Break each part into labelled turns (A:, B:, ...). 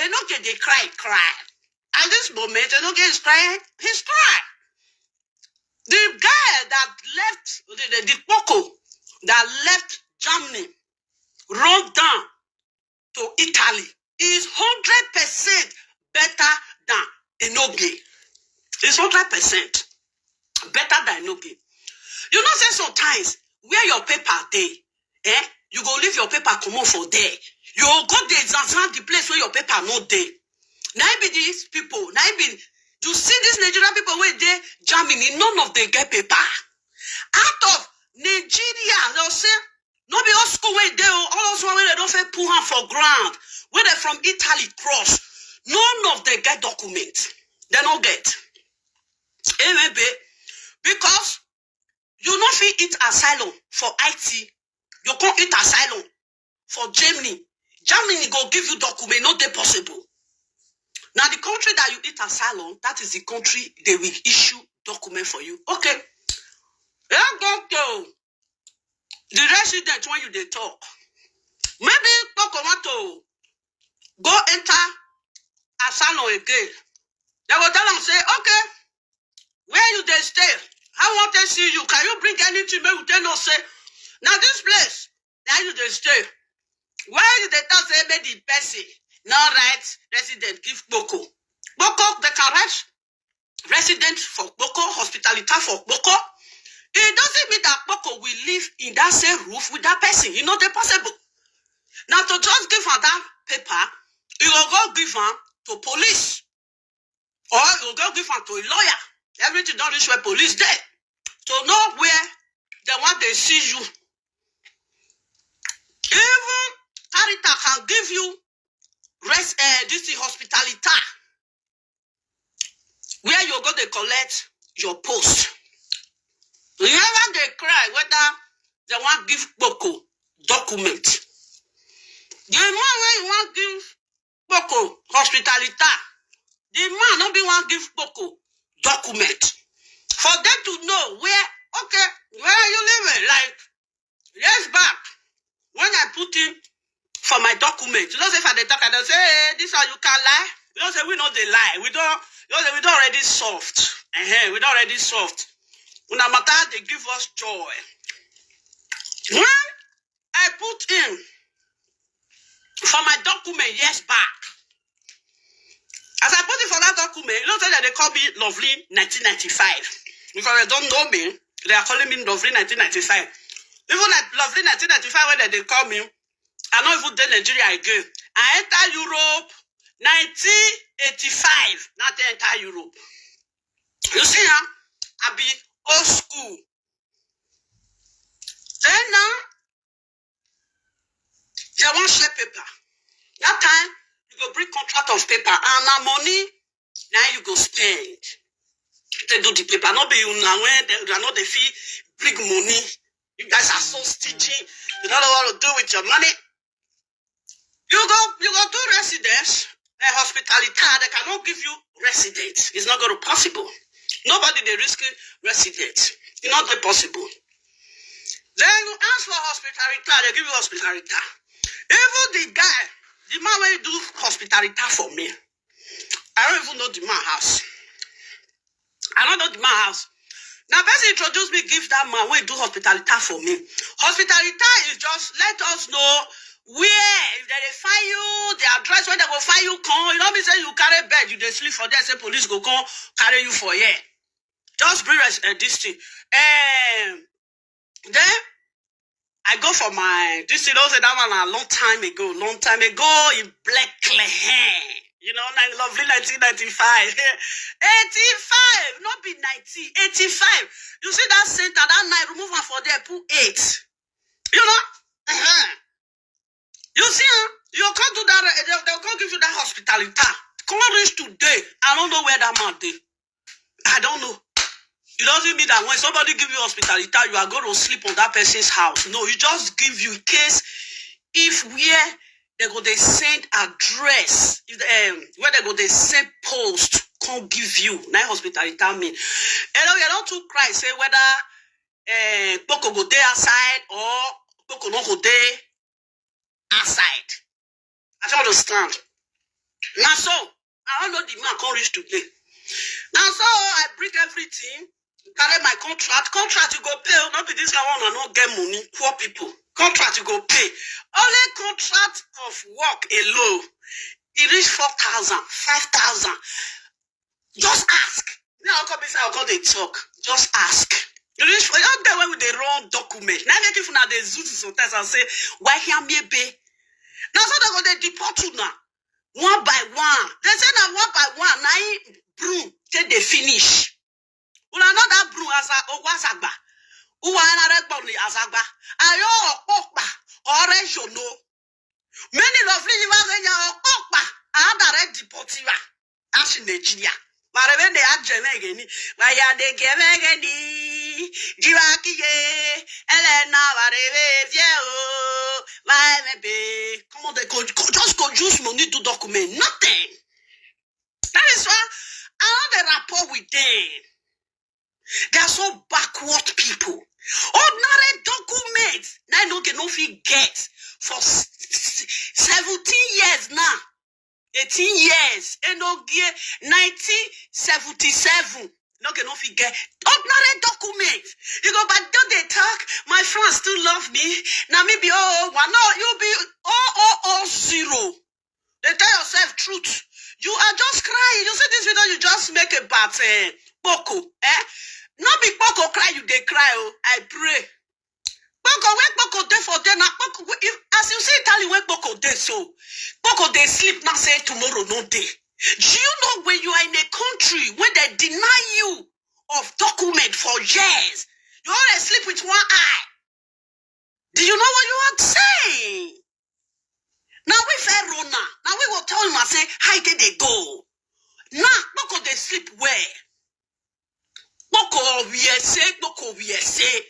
A: Enoke, they cry. At this moment, Enoke is crying, he's crying. The guy that left, the Poco that left Germany, rode down to Italy, is 100% better than Enoke. It's 100% better than Enoke. You know, say sometimes where your paper dey, you go leave your paper come on for there. You go there and the place where your paper no dey. Now be these people, now be to see these Nigerian people where they Germany, none of them get paper. Out of Nigeria, they'll say, no be all school where they all those one where they don't say put hand for ground, where they from Italy cross. None of them get documents. They don't get. Maybe because you not fit eat asylum for IT. You can't eat asylum for Germany. Germany go give you document, not they possible. Now the country that you eat asylum, that is the country they will issue document for you. Okay. Yeah, go to the resident when you they talk. Maybe Poco want to go enter asylum again. They will tell them, say, okay, where you they stay? I want to see you. Can you bring anything? Maybe they not say, now this place, now you they stay. Why did they tell say maybe the person no right resident give Boko? Boko, they can write resident for Boko, hospitality for Boko. It doesn't mean that Boko will live in that same roof with that person. You know, they're possible. Now to just give her that paper, you will go give her to police. Or you will go give her to a lawyer. Everything don't reach where police there. To know where they want to see you. Even Carita can give you this hospitality where you go to collect your post. Remember they cry whether they want give Boko document. The man where you want give Boko hospitality, the man not be want give Boko document. For them to know where, okay, where are you living? Like, years back, when I put in for my document, you know, say if I talk, I don't say, hey, this how you can lie. You don't say we know they lie. We don't, you know, we don't already soft. We don't already soft. When a matter, they give us joy. When I put in for my document years back, as I put it for that document, you know that they call me Lovely 1995. Because they don't know me, they are calling me Lovely 1995. Even like Lovely 1995, when they call me, I don't even did Nigeria again. I enter Europe 1985. Not enter Europe. You see, I be old school. Then now, they want share paper. That time, you go bring contract of paper. And now money, now you go spend. They do the paper. Not be you now when they are not the fee, bring money. You guys are so stingy. You don't know what to do with your money. You go do residence, hospitality. They cannot give you residence. It's not going to be possible. Nobody they risk residence. It's not possible. Then you ask for hospitality. They give you hospitality. Even the guy, the man when you do hospitality for me, I don't even know the man house. I don't know the man house. Now, person introduce me, give that man when you do hospitality for me. Hospitality is just let us know where, if they find you, the address where they go find you, come. You know me say you carry bed, you dey sleep for there, say police go come carry you for here. Just bring this thing. Then I go for my this thing. Also that one a long time ago in black clear hair. You know, like Lovely 1995. 85, not be 90, 85. You see that center, that night, remove her for there, put 8. You know? You see, you can't do that. They'll come give you that hospitality. Come on, reach today. I don't know where that man did. I don't know. It doesn't mean that when somebody give you hospitality, you are going to sleep on that person's house. No, you just give you in case if where they go they send address, if where they go they send post, can't give you. Now hospitality mean. You don't too cry, say whether Boko go there outside or Boko no go there outside. I don't understand. Now so. I don't know the man can't reach today. Now so I bring everything, carry my contract. Contract you go pay. Not be this guy one and not get money. Poor people. Contract you go pay. Only contract of work alone. It reach 4,000, 5,000. Just ask. Now I'll come inside, I'll come they talk. Just ask. You reach for out there with the wrong document. Now they give now the zoos sometimes and say, why here me be? Now so they go they deport you now. One by one. They say now one by one. Now broom till they finish. Well, another broom as a wasagba. Who are another body as agba. Ayo okpa or rejono. Many lovely you are okpa. I direct deportiva. As in Nigeria. But when they are Jamaican, why are they giving Jivaki, Elena, why maybe come on, they just go use money to document nothing. That is why I have a rapport with them. They are so backward people. Ordinary documents, now no can no get for 17 years now. 18 years, and no gear 1977. No can no get ordinary documents. You go, but don't they talk? My friends still love me. Now maybe you be 000. They tell yourself truth. You are just crying. You see this video, you just make a bad Boko. Not be Boko cry, you they cry. Oh, I pray. Boko, when Boko day for dinner, as you see Italy, when Boko day so, Boko they sleep, not say tomorrow, no day. Do you know when you are in a country when they deny you of document for years, you always sleep with one eye? Do you know what you are saying? Now we fair Rona. Now we will tell him and say, how did they go? Now, Boko they sleep where? Boko we say, Boko we say.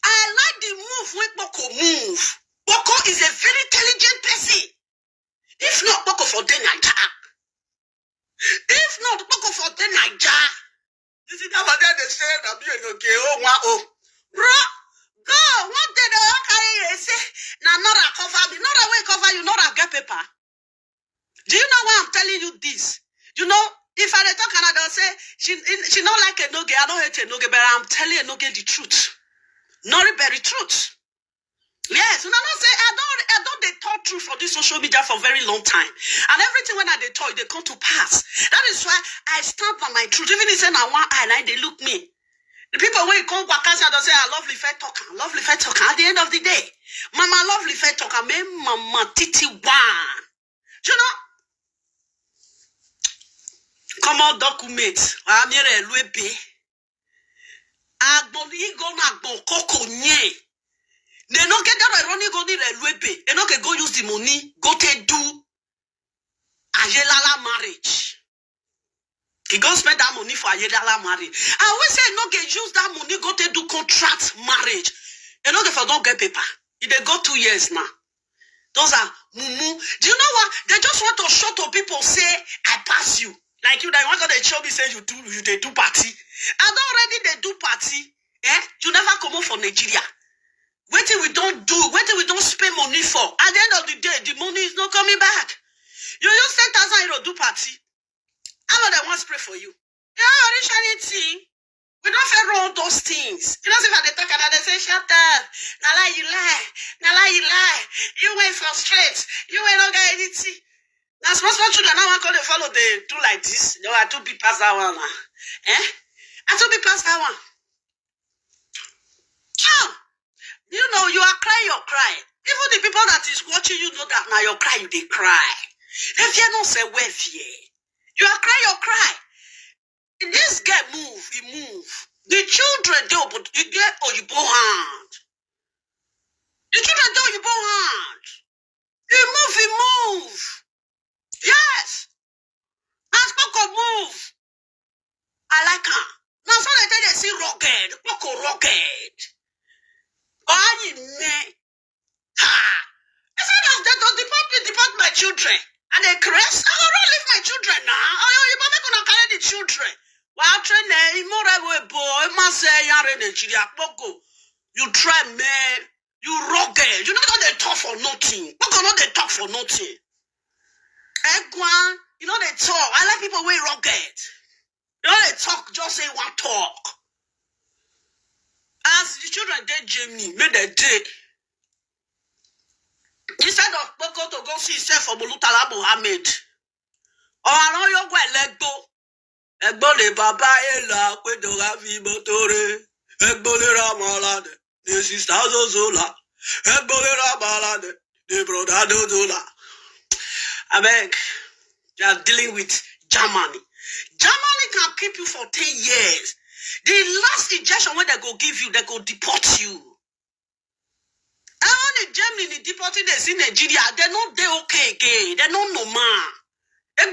A: I like the move when Boko move. Boko is a very intelligent person. If not, Boko for the Niger. If not, Boko for the Niger. You see that what they say that be okay? Oh, bro, go. What did they carry? They say, now not a cover me, not a way cover you, not a get paper. Do you know why I'm telling you this? You know, if I talk and I don't say she not like a noge, I don't hate a noge, but I'm telling a noge the truth. Not the very truth. Yes, and I don't say I don't they talk truth for this social media for a very long time. And everything when I they talk, they come to pass. That is why I stand by my truth. Even if they say I want eye, they look me. The people when you come back and say I lovely fair talker, lovely fair talker. At the end of the day, mama lovely fair talker, me mama titi one. You know? Come on, document. I'm here a lwebe. Agboli go na koko nye. They no get that running go need a lwebe. They no can go use the money, go to do Ayelala marriage. He go spend that money for Ayelala marriage. I always say no can use that money, go to do contract marriage. They no can for don't get paper. If they go 2 years now. Those are mumu. Do you know what? They just want to show to people say, I pass you. Like you, that one gonna show me say you they do party. And already they do party. You never come home for Nigeria. Wait till we don't do, wait till we don't spend money for. At the end of the day, the money is not coming back. You use 10,000 € do party. How about they want to pray for you? You don't reach anything. We don't fair all those things. You know, if they talk and they say, shut up. Now lie, you lie. Now lie, you lie. You ain't frustrated. You ain't not get anything. Now, small children, now one call they follow, they do like this. They are too big past that one. I too big past that one. Oh, you know, you are crying your cry. Even the people that is watching you know that now your cry, you they cry. If you don't say where you are crying your cry. This guy move, he move. The children do, but you get Oyibo hand. The children do Oyibo hand. He move. Yes. As Boko move. I like her. Now so they see rugged. Boko rugged. Oh, you may. I said they don't deport my children. And they crest. I will not leave my children now. Oh, you might gonna carry the children. Well, train more boy, must say you're in Nigeria. Boko. You try, man. You rugged. You know they talk for nothing. Boko not they talk for nothing. Egwan, know they talk. I like people with rugged. You know they talk, just say one talk. As the children did Germany, made a day. Instead of Boko to go see himself for Bolutala Mohammed. Or I know you're going to let go. Egbo le baba ela kwe do ravi motore. Egbo le ramalade. The sister Zola. Egbo le ramalade. The brother Zola. I beg. You are dealing with Germany. Germany can keep you for 10 years. The last injection when they go give you, they go deport you. And when the Germany they deported they see Nigeria, they know they okay again. They know no man. Do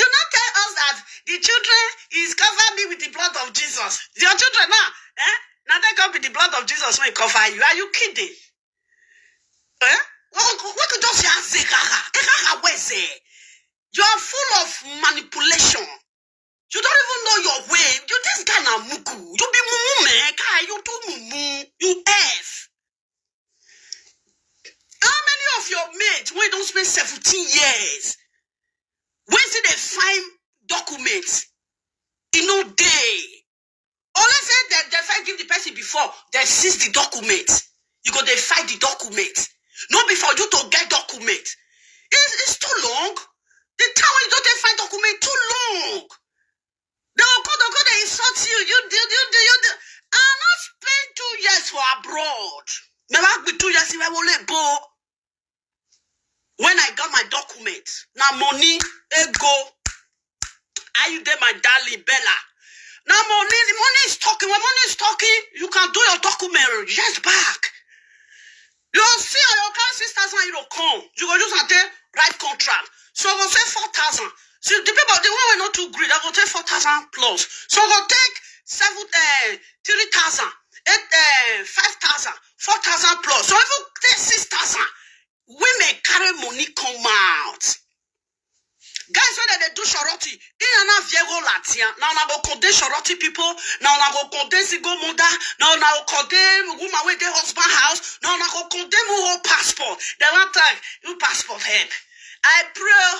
A: not tell us that the children is covered me with the blood of Jesus. Your children now, now they come with the blood of Jesus when it cover you. Are you kidding? What could just say? You are full of manipulation. You don't even know your way. You this guy na muku. You be mumu man. You do mumu. You F. How many of your mates when don't spend 17 years? When see they find documents? In no day. Or let's say that they find give the person before they seize the document. You go they find the document. Not before you to get document. It's too long. The time when you don't find document too long. They will go they insult you. You I'm not spend 2 years for abroad. Maybe I'll be 2 years if I will let go. When I got my document, now money, ego. Are you there, my darling Bella? Now money is talking. When money is talking, you can do your document just back. You'll see how your car 6,000 euro come. You go use a right contract. So I will say 4,000. So the people, the one were not too great, I will take 4,000 plus. So I will take 3,000, 5,000, 4,000 plus. So if you take 6,000, women carry money come out. Guys, when they do shorty, in an Viego Latia, now I go condemn shorty people, now I go condemn single mother, now I go condemn woman with their husband house, now I go condemn who passport. They want like, you passport help. I pray.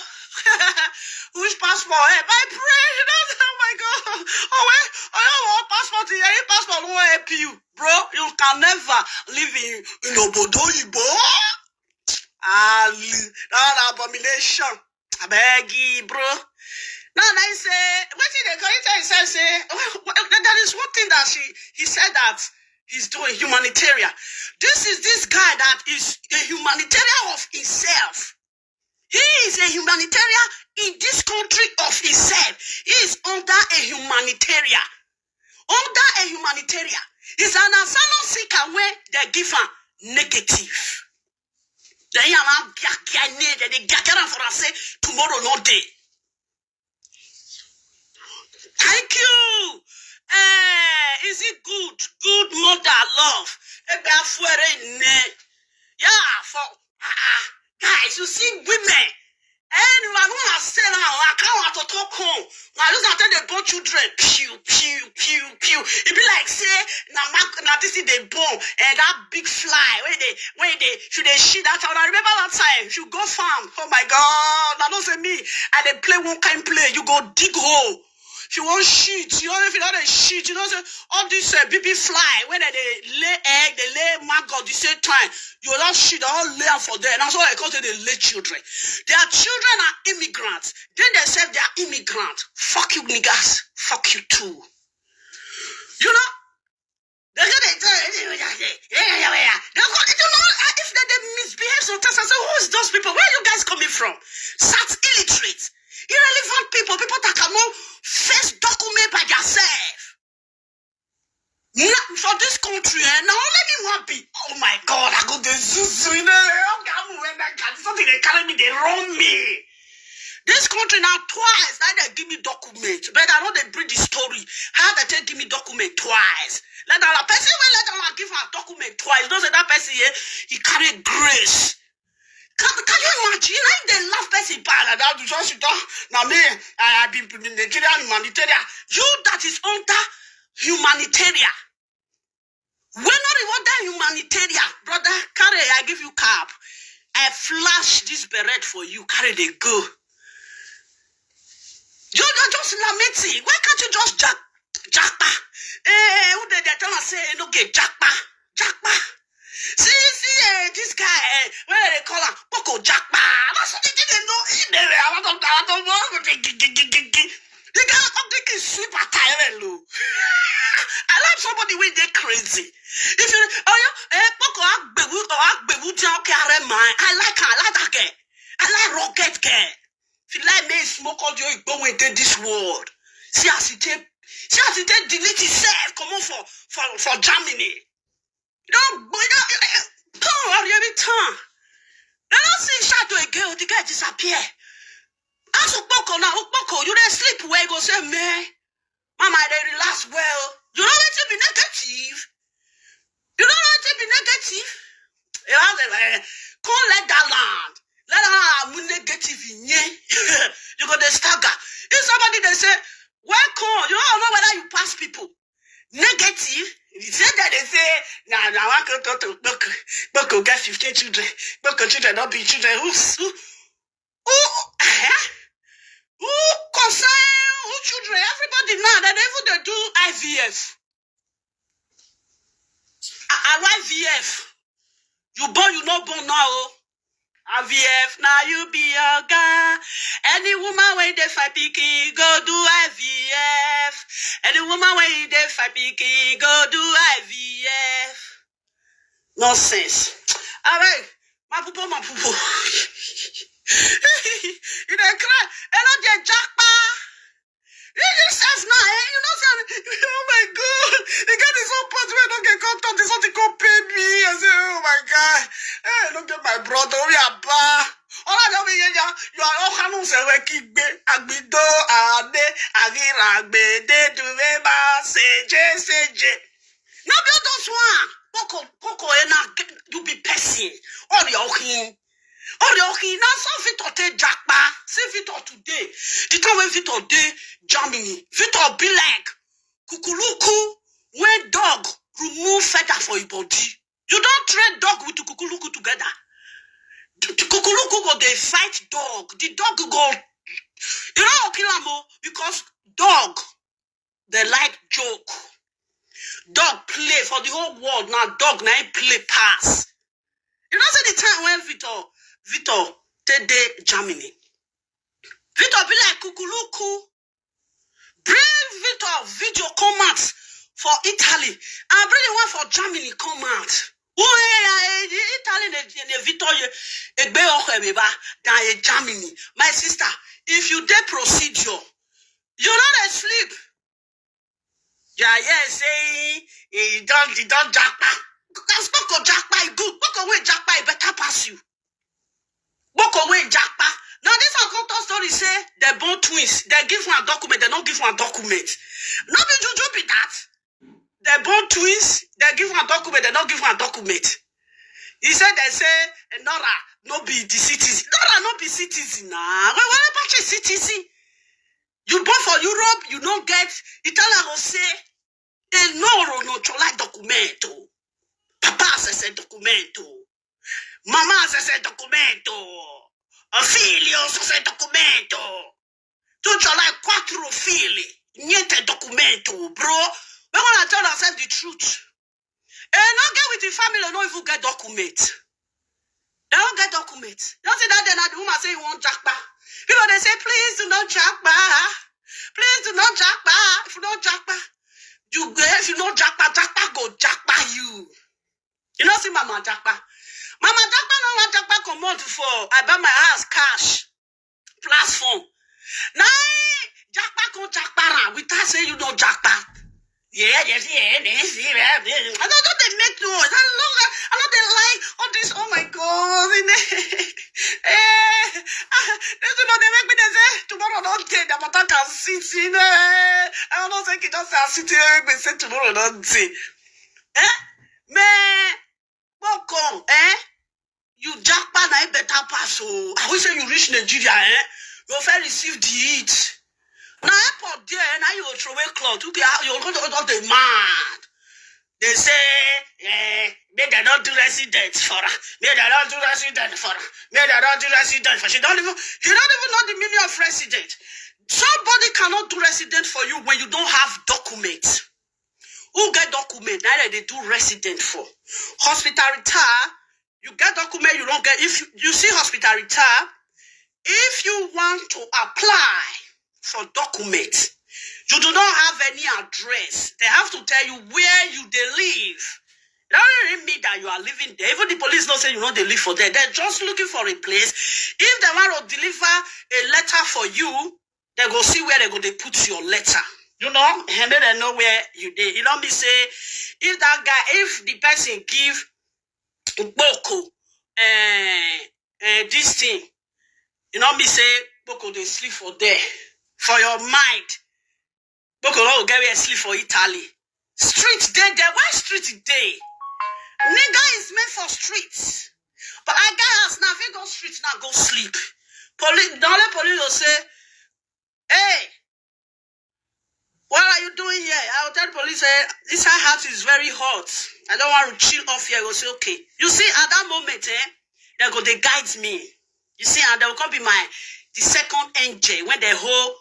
A: Which passport help? I pray. Oh my God. Oh, wait. Oh, passport here. Your passport won't help you. Bro, you can never live in Obodo Ibo. That's an abomination. I beg you, bro. Now I say, what did the guy say? That is one thing that he said that he's doing humanitarian. This guy that is a humanitarian of himself. He is a humanitarian in this country of himself. He is under a humanitarian. Under a humanitarian. He's an asylum seeker where they give him negative. They get for us say tomorrow no day. Thank you. Is it good? Good mother love. Yeah, for guys, you see women. Anyone who has said now, I can't to talk home. I just tell the born children, pew, pew, pew, pew. It be like say, now this is the bomb and that big fly. When they should they shit that out. I remember that time. You go farm. Oh my God, that don't say me. And they play one kind play. You go dig hole. If you want shit, you know if you know the shit, you know say all this baby fly when they lay egg, they lay maggot the same time. You don't shit, they all lay for them. That's why I call them they lay children. Their children are immigrants. Then they say they are immigrants. Fuck you niggas. Fuck you too. You know? They're gonna if they misbehave sometimes, I say, who is those people? Where are you guys coming from? Sat illiterate. Irrelevant people that cannot face document by themselves. For this country, now let me want be. Oh my God, I go to Zuzu. Something they carry me, they run me. This country now twice, now they give me document. But I know they bring the story. How they give me document twice. Let that person give her document twice. Don't say that person here, he carry grace. Can you imagine? Like they love person bad that you just now me, I been Nigerian humanitarian. You that is under humanitarian. We're not even that humanitarian. Brother, carry, I give you cap. I flash this beret for you. Carry the go. You're just lamenting. Why can't you just jackpa? Who they trying to say, okay, jackpa. See, this guy, what do they call him? Boko jackpa. That's what they didn't know. I don't know. The guy come taking sweep at Thailand. I like somebody when they crazy. If you, Boko I like that guy. I like rocket guy. If you like me, smoke all you go into this world. See as it delete itself. Come on for Germany. Don't every time. They don't see shadow again. The guy disappear. As Boko now, Boko, you don't sleep where you go say me. Mama, they relax well. You don't want to be negative. You don't want to be negative. Can't let that land. Let that land negative in you. You got the stagger. If somebody they say, welcome, you don't know whether you pass people. Negative. You say that they say, nah, I can't talk to Boko get 15 children. Boko children not be children. Who concern who children? Everybody now that even they do IVF. IVF. You born, you not born now. IVF, now you be a guy. Any woman when they fight picky, go do IVF. Any woman when they fight picky, go do IVF. Nonsense. Alright, my poo. You don't cry. And not get jackpot. You yourself now, you know something. Oh my God. The guy is so part where I don't get contact. There's something called pay me. I say, oh my God. Hey, look at my brother. We are bad. All I know is you are all hands and we keep agbido ade agira agbede duweba seje. Now be those one. Poko ena you be person. All your king. Oh, okay, now some Victor take jackpa. See Victor today. The time when Victor day Germany. Victor be like Kukuluku when dog remove feather for your body. You don't trade dog with the Kukuluku together. The Kukuluku go they fight dog. The dog go, you know, kill them because dog they like joke. Dog play for the whole world. Now dog now play pass. You know, say the time when Victor take Germany. Victor be like Kukuluku. Bring Victor video come out for Italy. And bring the one for Germany come out. Oh, Italy, Victor, than Germany. My sister, if you did procedure, you're not asleep. Yeah, say he don't jackpot. Because Boko jackpot good. Boko way jackpot better pass you. Boko way jackpot. Now this Akoto story say they're born twins. They give one a document. They don't give one a document. Not be juju be that. They're born twins. They give one a document. They don't give one a document. He said they say Nora no be the citizen. Nora no be citizen. Nah. What about your citizen? You born for Europe. You don't get Italian will say no chola documento. Papa says documento. Mama says documento. Figlio says documento. Tu chola quattro figli. Niente documento, bro. We want to tell ourselves the truth. And not get with the family, don't even get document. They don't get document. You don't see that then the woman say you want jackpot. People they say, please do not jackpot. Please do not jackpot. If you don't jackpot, if you don't jackpot go jackpot you. You know see Mama jackpot. Mama jackpot no want jackpot come out for I buy my house cash platform. Now jackpot go jackpot without saying you don't jackpot. Yeah. I don't they make noise. I know they like all this. Oh my God. They make me they say tomorrow don't take the matter can sit in. I don't know say just say sit here me say tomorrow don't take. Man, welcome. You jackpot na better pass. I wish you reach Nigeria. You will receive the heat. Now airport there, now you will throw away cloth. You're going to the mad. They say, may they not do resident for her. May they not do resident for her. May they not do resident for her. He don't even know the meaning of resident. Somebody cannot do resident for you when you don't have documents. Who get document? Neither they do resident for. Hospital retire, you get document, you don't get. If you see hospital retire, if you want to apply for document, you do not have any address. They have to tell you where you they live. That doesn't mean that you are living there. Even the police don't say you know they live for there. They're just looking for a place. If they want to deliver a letter for you, they go see where they put your letter. You know, and then they know where you did. You don't be say, if that guy, if the person give Boko this thing, you know me say, Boko they sleep for there. For your mind. Boko don't get where sleep for Italy. Street there. Why street day? Nigga is made for streets. But I guys now, if you go streets now, go sleep. Police, the only police will say, hey, what are you doing here? I will tell the police, this house is very hot. I don't want to chill off here. I will say, okay. You see, at that moment, they guide me. You see, and they will come be the second angel when they whole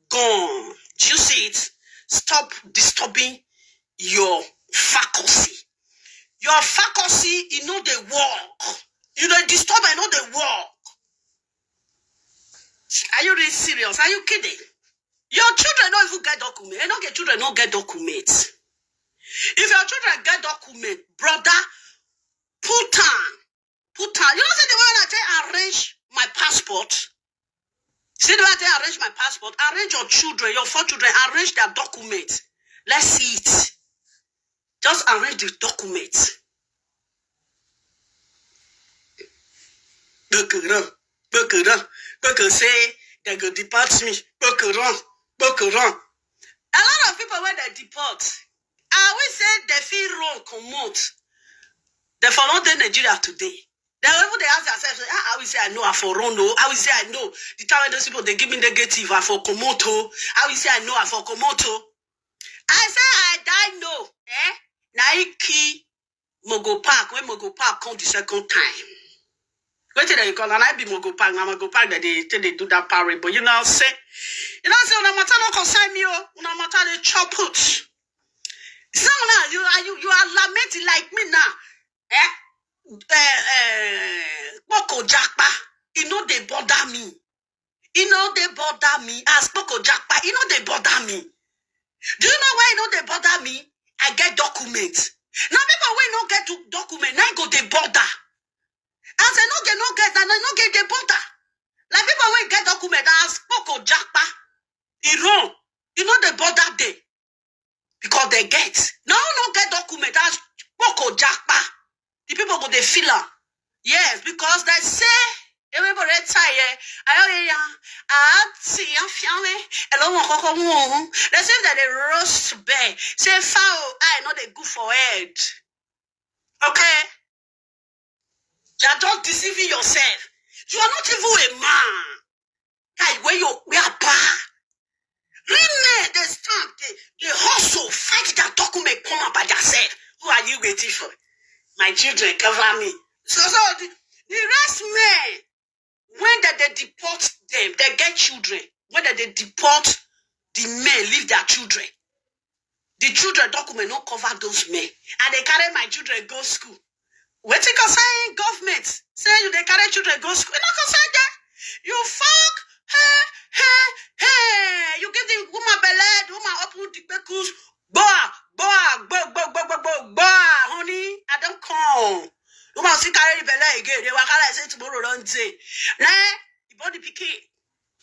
A: gone. Do you see it? Stop disturbing your faculty. Your faculty, you know they work. You don't disturb, I know they work. Are you really serious? Are you kidding? Your children don't even get documents. You don't get children don't get documents. If your children get documents, brother, put on. You don't see the way I tell arrange my passport. See the way I tell arrange my passport. Arrange your children, your 4 children, arrange their documents. Let's see it. Just arrange the documents. Boko say they go deport me. Boko run. A lot of people when they deport, I will say they feel wrong, come out. They follow the Nigeria today. They ask themselves, I will say I know I for run. I will say I know. The time when those people they give me negative, I for komoto. I will say I know I for komoto. I say I die no. Nike Mogo Park, when Mogo Park come the second time. Wait till they call and I be Mogo Park. Now Mogo Park that they do that parade. But you know say una matter no concern me, una matter they chop put. So now you are lamenting like me now. Boko Jakpa, you know they bother me. You know they bother me. As Boko Jakpa, you know they bother me. Do you know why you know they bother me? I get documents. Now people when no get to document, now go they bother. As I no get, and I no get the bother. Like people when get document, as Boko Jakpa, you know they bother they. Because they get. Now no get document, as Boko Jakpa. The people go they feel her. Yes, because they say everybody tired. They say that they roast bear. Say foul, I know they good for head. Okay? You are not deceiving yourself. You are not even a man. Guy, we are bad. Really, they stand, they hustle, fight that document, come up by themselves. Who are you waiting for? My children cover me. So the rest men, when they deport them, they get children. When they deport the men, leave their children. The children document not cover those men. And they carry my children go school. What you concern government? Say you they carry children go school. You not concern them. You fuck. Hey. You give the woman belly, the woman open the bekus. Boy, honey, I don't come. You must see carry the belly again. They will carry say tomorrow don't say. Nah, the body picky.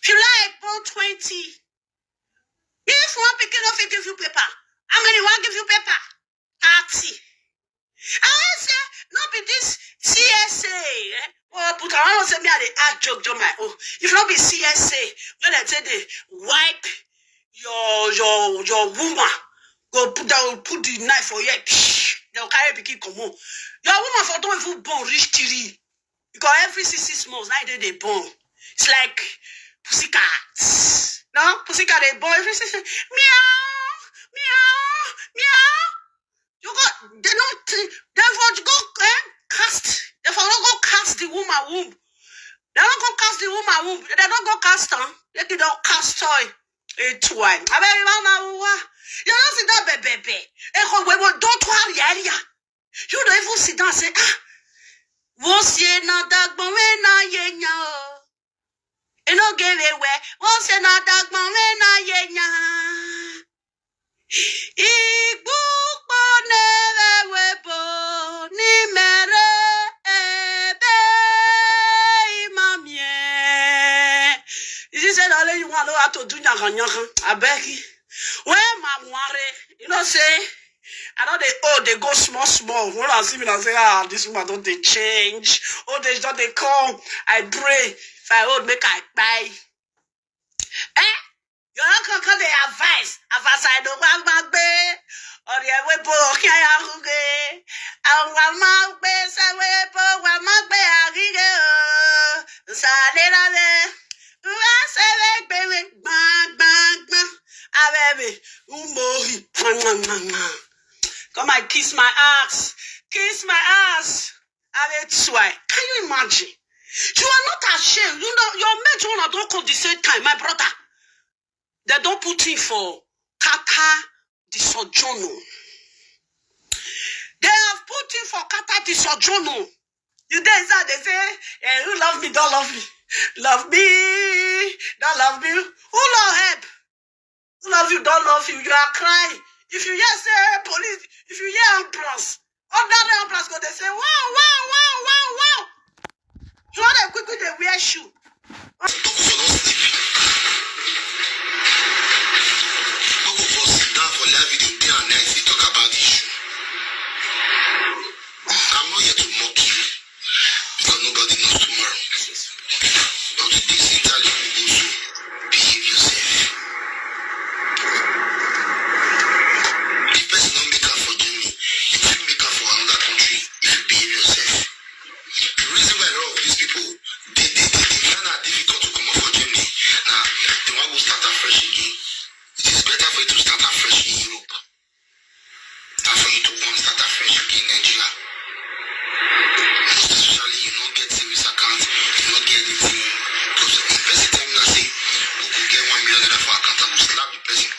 A: If you like about 20. If one picking off, give you paper. How many one give you paper? 30. I say, not be this CSA. Oh, but I want to say me I joke my oh. If not be CSA, when I say they wipe your woman, go put the knife for you. They'll carry picky come on. Your woman for don't even born reach 3. Because every 6 months, now they born. It's like pussycats. No? Pussycat they born every 6 months. Meow. You they don't therefore go cast. Therefore don't go cast the woman womb. They don't go cast the woman womb. They don't go cast her. They don't cast her. It's why. I mean, you don't see that baby. Don't worry, area. You don't even sit down and say, what's ye not dog, but when I yenya? You know, give it away. What's ye not dog, but when I yenya? Igbo never webo ni mere ebe mamie. Is this all you want to do? I beg you. Where my worry, you know, say, I know they go small. When I see me, I say, this woman don't they change. Oh, they don't they come. I pray. If I would make I buy. You're not going to the advice. Advice I don't want my bed. Or the way for okay, I will get. I want my best. I will for my bed. I will go. Come and kiss my ass. Kiss my ass. That's why. Can you imagine? You are not ashamed. You know, your mates don't come the same time, my brother. They don't put in for Kata di Sojourno. They have put in for Kata di Sojourno. You there inside, they say, you love me, don't love me. Love me, don't love me. Who love help? Who love you, don't love you. You are crying. If you hear say police, if you hear ambulance, other ambulance go, they say, wow. You want them quickly, they wear shoe.
B: I'm not here to mock you because nobody knows tomorrow. But this Italian will also behave yourself. If person don't make up for Germany, you will make up for another country if you behave yourself. The reason why a lot of these people they find it difficult to come up for Germany. Now they want to start afresh again. It is better for you to start afresh in Europe than for you to want to start afresh again in Nigeria. Most especially, you don't get service account, you don't get anything. Because if the person tell me, I say, who could get $1 million for account, I will slap the person.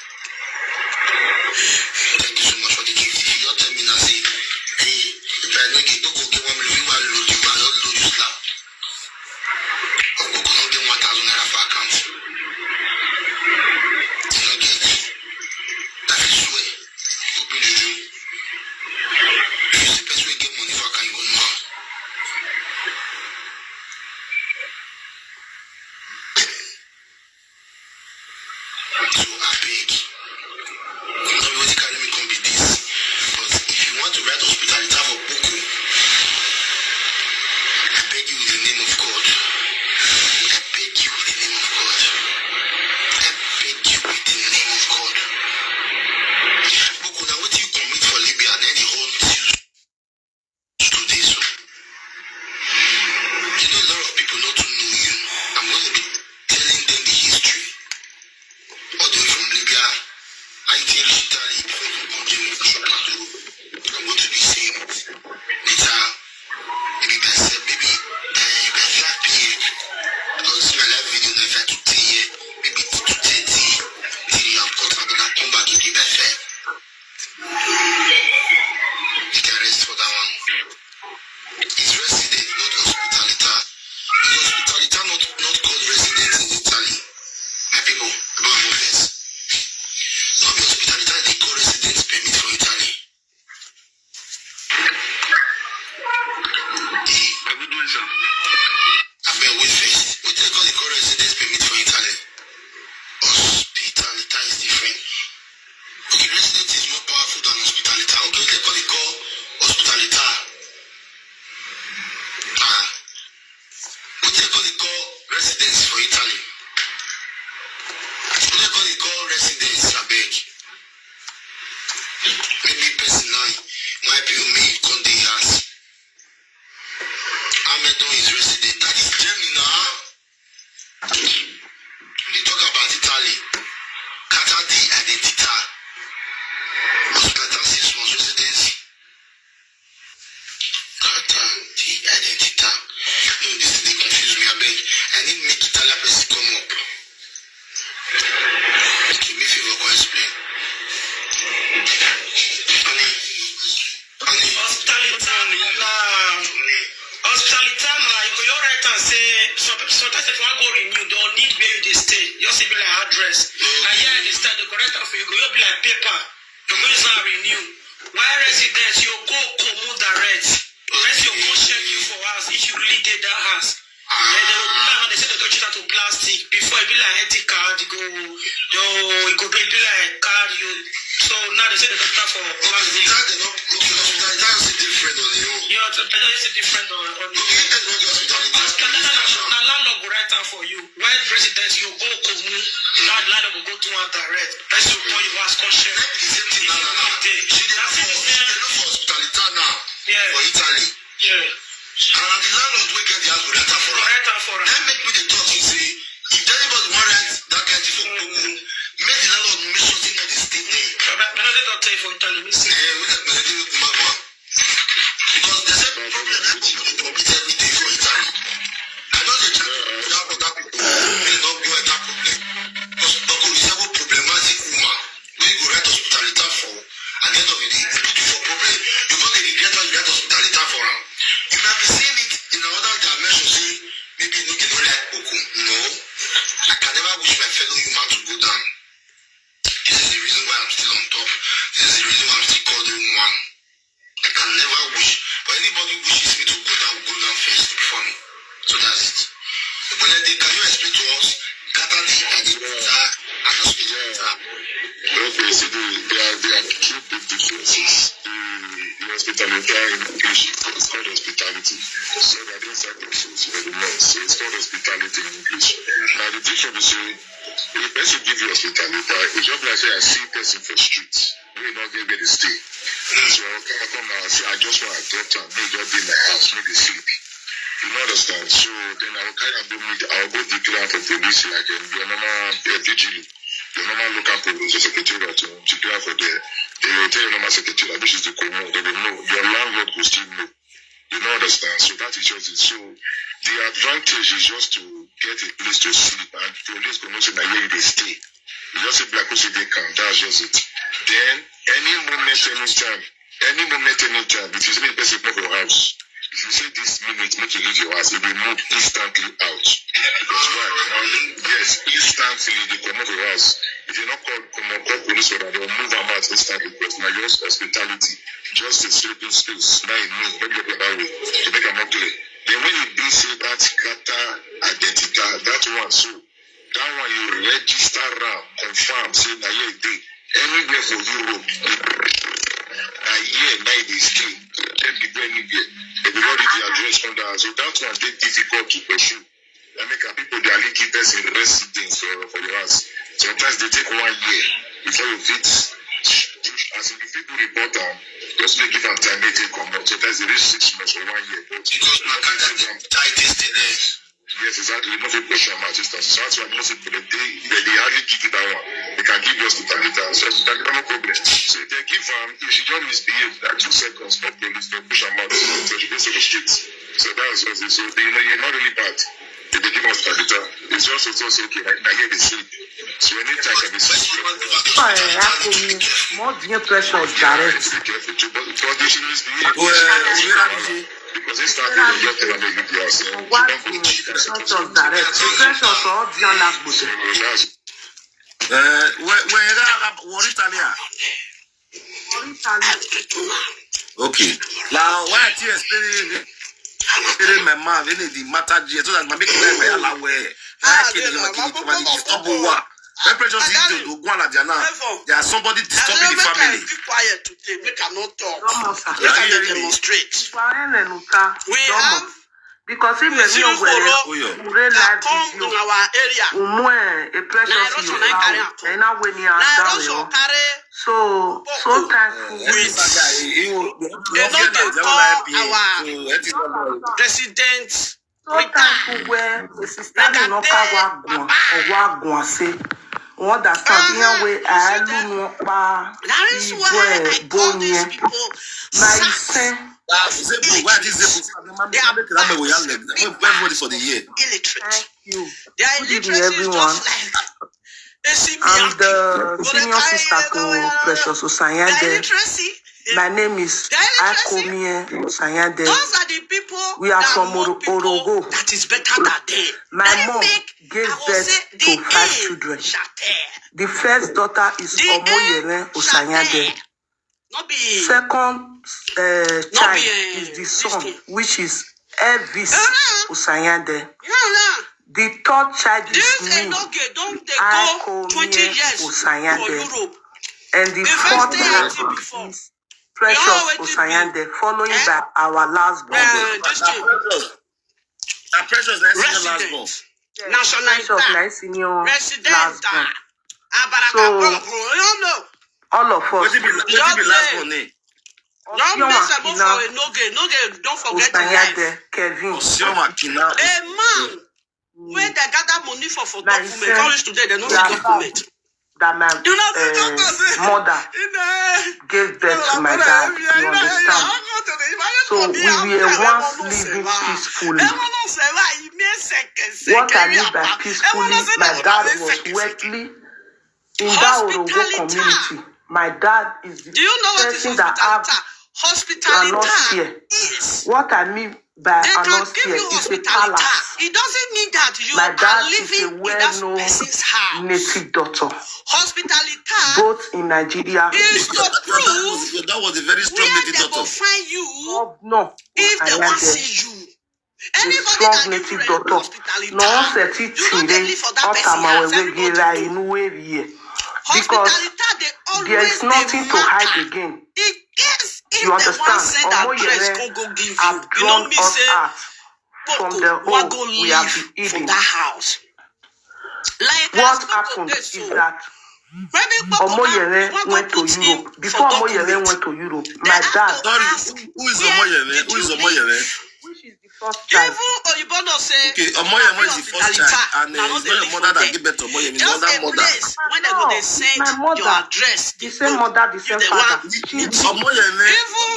B: Thank you so much for the gift. If you don't tell me, I say, hey, if I don't get, don't go get $1 million, you will load you, I don't load you, slap. Or who could not get $1,000 for account. You don't get it. That is swear. Open juju. If you see person will get money for account, you go know. So I beg, nobody carry me come be this. But if you want to write hospitality for Boko, I beg you with the name of God. I beg you with the name of God. I beg you with the name of God. Boko, now what you commit for Libya, then the whole news today, so. You know a lot of people not to know you. I'm going to be telling them the history. All the way from Libya, I tell Italy before you come to me, I'm going to be saying it. Later, maybe by 5 p.m. Because my live video now, if I to 10 years, maybe to 30, till you have got another come back again by 5. You can rest for that one. It's resident, not hospitalita. It's hospitalita, not called resident in Italy. My people, don't have this. Not be hospitality, they call residence permit for Italy. Good morning, sir. I've been with first. What they call residence permit for Italy? Hospitality is different. Okay, resident is more powerful than hospitality. Okay, they call hospitality. What they call residence for Italy? What they call residence, I beg. Maybe person now, why people may come to the house. Ahmedo is resident. That is Germany now. They talk about Italy. Kata di identità. Hospital 6 months residence. because it be like address. And here they start the correct for you go, you be like paper. You go use and renew. Why residents, you go commute direct. Unless you go check you for house, if you really get that house. Then they say they don't change that to plastic. Before it be like empty card, it go be like card you. So now they say they don't for plastic. That's different on the own. Yeah, it's different on the own. Now landlord go write down for you. While residents, you go commute. Now landlord will go to one direct. That's you call you ask question. They look for hospitality now. Yeah. For Italy. Yeah. And the landlord will get the house go write down for us. Then make me the talk you say, if anybody want rent that kind of for Congo, make the landlord make sure they know the state name. But I don't tell you for Italy, me see. Yeah, we don't do it because there's a problem that people commit every day for Italy. I know they try to put out other people may not go at that problem. Because Congo is a problematic woman. When you go write hospitality for, at the end of the day, they put you for problem. You can't regret when you write hospitality for them. You might be seeing it in another dimension, say, maybe you don't like Boko. No. I can never wish my fellow human to go down. This is the reason why I'm still on top. This is the reason why I'm still called one. I can never wish. But anybody wishes me to go down, will go down first before me. So that's it. But then can you explain to us, Catholic and the and hospitality?
C: Okay, so there are two big differences. The hospitality in English is called hospitality. So that inside the source for the month. So it's called hospitality in English. Now the difference is, if a person give you hospitality, it's just like say I see a person for street. We not give me the stay. So I come now and say I just want to talk to them, make just be in my house, make they sleep. You understand? So then I will kind of I'll go declare for police like your normal vigil. The normal local police, the secretariat, to declare for the will tell your normal secretariat, which is the common, they will know. Your landlord will still know. You don't understand? So that is just it. So the advantage is just to get a place to sleep and police go know say na where they stay. You just say black people they come, that's just it. Then any moment, anytime, if you see a person come for your house, if you say this minute, make you leave your house, it will move instantly out. Because why? Yes, instantly they come out of your house. If you not call police or that, they'll move them out instantly because now your hospitality, just a sleeping space. Now you know, when you get that way, to make them up clear. Then when you do say that scatter identity, that one, so that one you register confirm, say now yeah, they anywhere for Europe, now they stay, then they go anywhere. They already the address from that, so that one they difficult to pursue. I make people they only give us a residence for your house. Sometimes they take 1 year before you fit. As if people report them, just make give them time they take come out. Sometimes they reach 6 months or 1 year. But
B: because my tightest there.
C: Yes, exactly. Most people push them out. So that's why most people they hardly give you that one. They can give you hospitality. So that's no problem. So if they give them, if you don't misbehave, that 2 seconds, no police, they push them out. So you go to the streets. So that's what it is. So you're not really bad. If they give us hospitality, it's also okay. Like now here they sleep. So anytime can be sleep.
D: More pressure direct.
C: Be careful too. But they should misbehave. Because they started to get them and they give the house.
D: What pressure direct? Pressure for all the language.
E: Okay. Now, why are you explaining my mouth? The matter so that my make my aware. There are somebody disturbing the family.
A: Be quiet today. Make I not talk.
E: Yeah,
A: Make I demonstrate. We have
D: because if
A: the civil follow that come in our area.
D: A precious so thankful.
A: They don't call our residents.
D: So thankful where the sister no kawa say what that something where I do pa.
A: That is why I call these people
E: everybody for the year.
A: Illiterate.
D: Thank you.
A: They are illiterate
D: everyone.
A: Just like
D: I'm the senior sister to Precious Osanyade. My name is Akomie Osanyade.
A: Those are the people people
D: We are
A: that
D: from
A: know people
D: Orogo.
A: that is better than them.
D: My
A: Let me
D: mom
A: make,
D: gave
A: I will
D: birth
A: say,
D: to
A: the
D: 5
A: end
D: children.
A: shall tell.
D: The first daughter is
A: The
D: Omoyele
A: end shall
D: Osanyade.
A: tell. Not be,
D: Second
A: not
D: child
A: be
D: is the
A: this
D: son,
A: thing.
D: which is Elvis Osanyade.
A: Yeah.
D: The third child is
A: This
D: me,
A: Enoge don't they go 20
D: Aikomie
A: years for
D: Osanyade.
A: Europe.
D: And the
A: The first
D: fourth
A: day
D: child
A: I before.
D: is
A: You
D: Precious
A: know what it
D: Osanyade, following
A: Eh?
D: by our last born.
A: This thing,
E: Now precious, that's your last born.
A: resident,
D: Precious
A: nationality,
D: na senior
A: resident,
D: last born.
A: Abaraka,
D: So-
A: you don't know.
D: All of
E: What
D: us,
E: you be last born, eh?
A: Don't
D: Osioma
A: mess about
D: Kina
A: for Enoge, don't forget the life.
D: Osanyade, Kevin.
E: Osioma Kina.
A: A man, when they gather money for
D: Now,
A: document,
D: he said-
A: always today they don't see
D: Yeah.
A: document.
D: That my
A: You know,
D: mother gave birth to my dad. You understand? So we were once living peacefully. What I mean by peacefully, my dad was wetly in that Orogo community. My dad is the
A: Do you know what is
D: person that have
A: hospitality?
D: Anosphere.
A: Is.
D: What I mean by
A: They can give
D: Anosphere
A: you
D: is a
A: hospitality.
D: palace.
A: It doesn't mean that you
D: My
A: are
D: dad is a
A: living in that
D: well-known
A: person's house.
D: native doctor,
A: Hospitality
D: both in Nigeria.
A: is to prove
E: That was a very strong
A: where
E: native
A: they will
E: daughter.
A: find you
D: No,
A: if they want to
D: Osanyade.
A: see you.
D: A
A: Anybody
D: strong
A: that give
D: native
A: you
D: daughter.
A: hospitality,
D: No one said it
A: you don't dey
D: today.
A: live for that person's house. Everybody know.
D: Because
A: Hospitality, they always
D: there is nothing to hide
A: matter.
D: again.
A: In case if
D: You
A: they want
D: understand?
A: send address,
D: Omoyele
A: go give you.
D: have
A: You know
D: drawn
A: me
D: us
A: say,
D: out from
A: Boko,
D: the
A: wa go
D: hole we have
A: live
D: been
A: for
D: eating.
A: that house. Like
D: What
A: as
D: happened
A: Boko
D: is
A: did so.
D: that
A: Maybe Boko now,
D: Omoyele
A: you want
D: went
A: to
D: to
A: put him
D: Europe.
A: for
D: Before Omoyele
A: document.
D: went to Europe,
A: They
D: my
A: have
D: dad,
A: to
E: Sorry,
A: ask,
E: who is
A: where
E: Omoyele?
A: did
E: Who is
A: you
E: Omoyele?
A: live?
D: which is the first child,
A: Even Oyibono say,
E: Okay, Omoyele is the first child, and
A: na no
E: it's
A: dey
E: not your
A: live
E: mother
A: for
E: that
A: there.
E: gave birth to Omoyele, it's
A: Just
E: another
A: a
E: mother.
A: place when they go
D: No,
A: they
D: it's
A: send
D: my mother.
A: your address.
D: the same mother, the same
A: they
D: father.
A: want-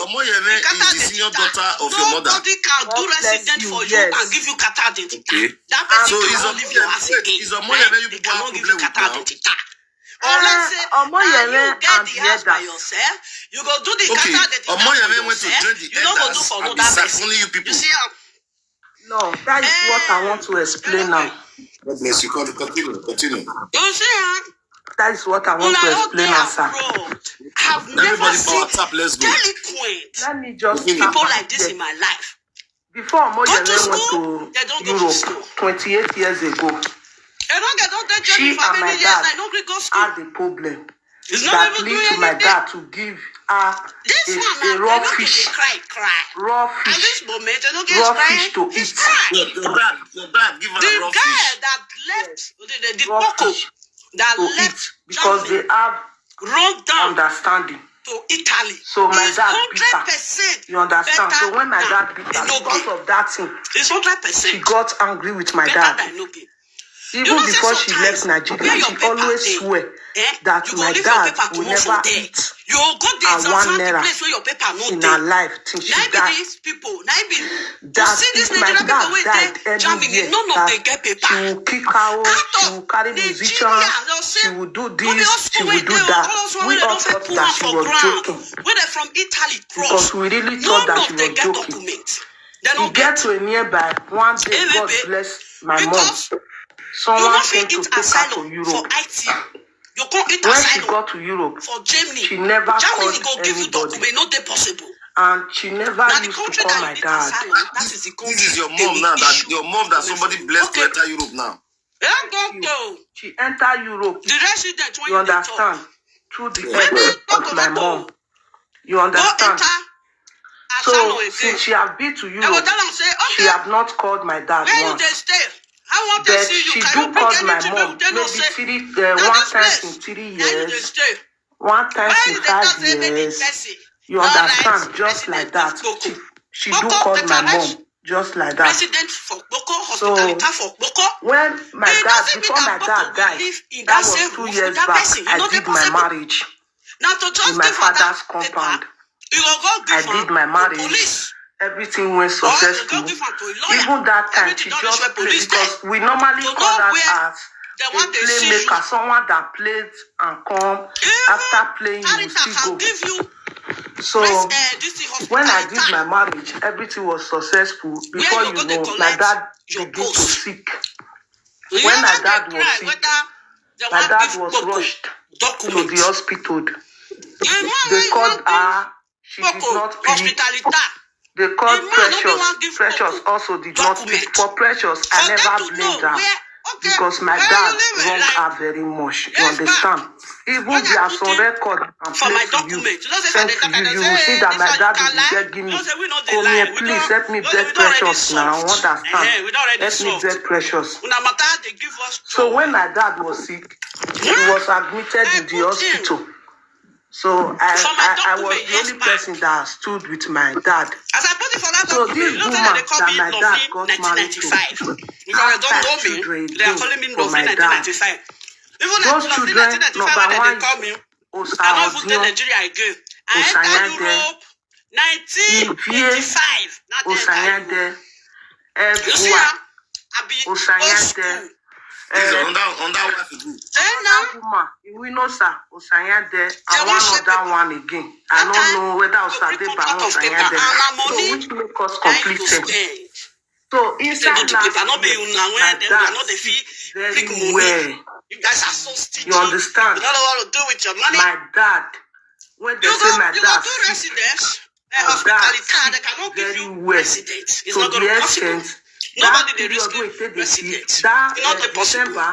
E: Omoyele is the senior daughter of your mother.
A: Nobody can do
D: God bless
A: resident
D: you,
A: for you
D: yes.
A: and give you kata identity.
E: Okay.
A: That person
E: So is
A: cannot leave your house again.
E: is Omoyele you
A: They
E: people have
A: cannot give you
E: problem with
A: kata
E: now?
A: identity. Or let's say, now
D: Omoyele
A: you get
D: and
A: the house by
D: the
A: yourself, you go do the
E: Okay,
A: kata identity
E: Omoyele
A: for
E: went to
A: yourself,
E: join the
A: you don't go do
E: elders
A: for
E: and be
A: another person.
E: sacrificing you people.
A: You see how?
D: No, that is what I want to explain now.
E: God bless you. Continue.
A: You see how?
D: That is what I want to explain now, sir.
A: I've never
E: Everybody
A: seen
E: power tap, let's go.
A: delinquent
D: Let me just
E: People
A: people
D: start
A: like this in my life.
D: Before Omoyele
A: school,
D: went
A: they
D: to
A: don't go to
D: Europe
A: school.
D: 28 years ago,
A: They don't get out there
D: She
A: journey for
D: and my
A: many years.
D: dad
A: I don't go school.
D: had a problem
A: It's not
D: that
A: even
D: lead
A: doing
D: to my
A: anything.
D: dad to give her
A: This one,
D: a
A: they
D: raw
A: don't
D: fish,
A: cry.
D: raw
A: At
D: fish,
A: this moment, they don't get
D: raw
A: crying.
D: fish to
A: He's
D: eat.
A: crying.
E: Your dad, give her
A: The
E: a raw
A: guy
E: fish.
A: that left, the
D: raw
A: Poco
D: fish
A: that
D: to
A: left
D: eat because
A: Germany,
D: they have
A: run down
D: understanding.
A: to Italy.
D: So my
A: is
D: dad beat her.
A: 100%.
D: You understand?
A: better
D: So when my
A: than
D: dad beat her,
A: Enoge.
D: because of that thing,
A: It's
D: she
A: 100%.
D: got angry with my
A: Better
D: dad.
A: than Enoge.
D: Even
A: You know,
D: before
A: say
D: she
A: sometimes,
D: left
A: where
D: Nigeria,
A: your
D: she
A: paper
D: always
A: dey,
D: swear
A: Eh?
D: that
A: you go
D: my
A: leave your
D: dad
A: paper
D: will
A: comot for
D: never
A: there.
D: eat
A: You go there
D: a
A: and
D: one
A: find the
D: naira
A: place where your paper no
D: in
A: dey.
D: her life till she
A: Na be
D: died.
A: these people. Na be you
D: That
A: see this
D: if my
A: Nigerian people
D: dad
A: wey
D: died
A: dey Germany,
D: anywhere,
A: none of them get
D: that
A: paper.
D: she will kick her,
A: Out
D: she
A: of
D: will carry
A: Nigeria,
D: musicians,
A: they'll say,
D: she will do
A: no be
D: this,
A: all
D: she
A: school
D: will
A: wey
D: do
A: dey o,
D: that.
A: all those one
D: We
A: wey they
D: all
A: don fit
D: thought
A: put
D: that
A: am
D: she
A: for
D: was
A: ground,
D: joking
A: wey dey from Italy
D: because
A: cross.
D: we really thought
A: None
D: that
A: of
D: she
A: them
D: was
A: get
D: joking.
A: document. They
D: We
A: don't
D: get
A: get.
D: to a nearby one day,
A: Eh,
D: God
A: baby,
D: bless my mom.
A: because you
D: Someone
A: no
D: came
A: fit
D: to
A: eat
D: take her to
A: asylum for
D: Europe.
A: IT. You can't eat
D: When she
A: asylum
D: got to Europe,
A: for Germany.
D: she never
A: Germany
D: called
A: go give you
D: anybody,
A: document, no dey possible.
D: and she never
A: Now the
D: used to
A: country
D: call
A: that
D: my
A: you need
D: dad.
A: asylum, that is the country.
E: This is your
A: they
E: mom
A: will
E: now. That
A: issue
E: your mom that
A: document
E: somebody
A: for.
E: blessed to
A: Okay.
E: enter Europe now.
A: Yeah, don't go.
D: She entered Europe,
A: The resident when
D: you
A: you dey talk.
D: understand, through the
A: Maybe
D: help
A: don't
D: of
A: go
D: my
A: not
D: mom.
A: go.
D: You
A: Go
D: understand?
A: enter
D: So
A: asylum again.
D: since she have been to
A: They go
D: Europe,
A: tell am say,
D: she
A: okay,
D: have not called my dad
A: where you
D: once.
A: dey stay? I want to
D: But
A: see you.
D: she
A: Can
D: do
A: you bring
D: call my
A: anything? Maybe
D: mom
A: they no
D: maybe
A: say.
D: one
A: this
D: time
A: place,
D: in 3
A: now you dey
D: years,
A: stay.
D: one time
A: Where
D: in
A: you dey talk
D: 5
A: say make the
D: years.
A: person.
D: You
A: All
D: understand?
A: right,
D: Just like
A: resident
D: that.
A: of Boko.
D: She do
A: Boko,
D: call
A: they
D: my
A: can
D: mom
A: rest.
D: just like that.
A: Resident for Boko, hospitality for Boko.
D: When my
A: It
D: dad,
A: doesn't mean
D: before my
A: that Boko
D: dad
A: will
D: died,
A: live in
D: that
A: that
D: was
A: same
D: 2
A: roof
D: years
A: with that
D: back,
A: person. You
D: I
A: know
D: did
A: the
D: my
A: possible.
D: marriage
A: Now to just
D: in my
A: give her that
D: father's
A: paper,
D: compound.
A: you will go
D: I
A: give
D: did
A: her
D: my
A: to
D: marriage.
A: police.
D: Everything went
A: Or you go
D: successful.
A: give her to a lawyer.
D: Even that time,
A: Everything
D: she
A: done
D: just
A: this way,
D: played
A: police
D: because
A: there.
D: we normally
A: To
D: call
A: know
D: that
A: where
D: as
A: they
D: a
A: want to see you.
D: playmaker, someone that plays and come.
A: Even
D: After playing, you will
A: Tarita
D: still
A: can
D: go.
A: give you
D: So
A: this thing
D: when I did
A: hospital.
D: my marriage, everything was successful. Before
A: you
D: you
A: go to
D: know, my
A: collect
D: dad
A: your
D: began to
A: post.
D: sick.
A: You
D: When my
A: never
D: dad
A: dey
D: was
A: cry
D: sick,
A: whether they
D: my
A: want
D: dad
A: give
D: was
A: Poco
D: rushed to
A: document.
D: the hospital.
A: The man
D: They
A: wey
D: called
A: want
D: her. She
A: give
D: did
A: Poco
D: not pick.
A: hospitality.
D: They
A: The
D: called
A: man no be
D: Precious.
A: wan give
D: Precious
A: Poco
D: also did not
A: document.
D: pick. For Precious,
A: For
D: I
A: them
D: never
A: to
D: blamed
A: know
D: her
A: where
D: because my
A: where you
D: dad
A: living,
D: wronged
A: like
D: her very much. You
A: yes,
D: understand? Even
A: when
D: there
A: I
D: are
A: put
D: some
A: in
D: record and
A: for my
D: play to you,
A: document, you know say
D: sent
A: they
D: to
A: talk and
D: you.
A: they
D: You
A: say
D: will see that
A: this
D: my
A: one you
D: dad
A: can
D: will be
A: lie.
D: begging
A: You
D: me.
A: know say we not dey
D: Come
A: lie.
D: here,
A: We
D: please
A: don't
D: help me vet
A: we don't already
D: Precious now.
A: solved.
D: Understand?
A: We don't already
D: Let me
A: solved.
D: vet Precious.
A: Una matter they give us
D: So when my dad was sick, he was admitted
A: I
D: in the
A: put in
D: hospital. So
A: for my
D: I was
A: document
D: the only
A: yes back.
D: person that stood with my dad.
A: As I put it for that
D: So
A: document,
D: this
A: you know
D: woman
A: that they call
D: that
A: me
D: my dad
A: Lovely
D: got married to
A: 1995. Because they
D: had
A: don't
D: 5
A: know me,
D: children
A: they are
D: again
A: calling me
D: for
A: Lovely
D: my dad.
A: 1995. Even
D: Those
A: Lovely
D: children,
A: 1995
D: number
A: when they
D: one
A: call me,
D: is
A: I don't even
D: Osadion,
A: tell Nigeria again. I enter
D: Osayande,
A: Europe
D: Ivie,
A: 1985. Not enter Europe.
D: Osayande,
A: You see,
D: Egua,
A: I be old
D: Osayande,
A: school.
E: This is under wife again.
A: Then now,
D: another woman, Iwinosa, Osayande,
A: they
D: and
A: will
D: one
A: shape
D: other one again. I
A: that
D: don't
A: time.
D: know whether
A: You bring
D: Osadeba
A: contract
D: or
A: of paper
D: Osayande.
A: and our
D: So
A: money,
D: which make us
A: I you go
D: completed.
A: spend.
D: So
A: They
D: inside
A: do the paper,
D: last
A: not be
D: year,
A: una
D: my
A: when they
D: dad
A: are not the fee
D: very
A: big money.
D: well.
A: You guys are so stingy.
D: You understand?
A: You don't know what to do with your money.
D: My dad, when they
A: You
D: say my
A: go
D: dad
A: do
D: sick,
A: residence.
D: my dad
A: Hospitality,
D: sick
A: they cannot give
D: very
A: you
D: well.
A: residence. It's
D: To
A: not going
D: the
A: to be possible.
D: extent
A: Nobody
D: that
A: they risk
D: period wey take dey sick,
A: residence.
D: that
A: It's not possible.
D: December,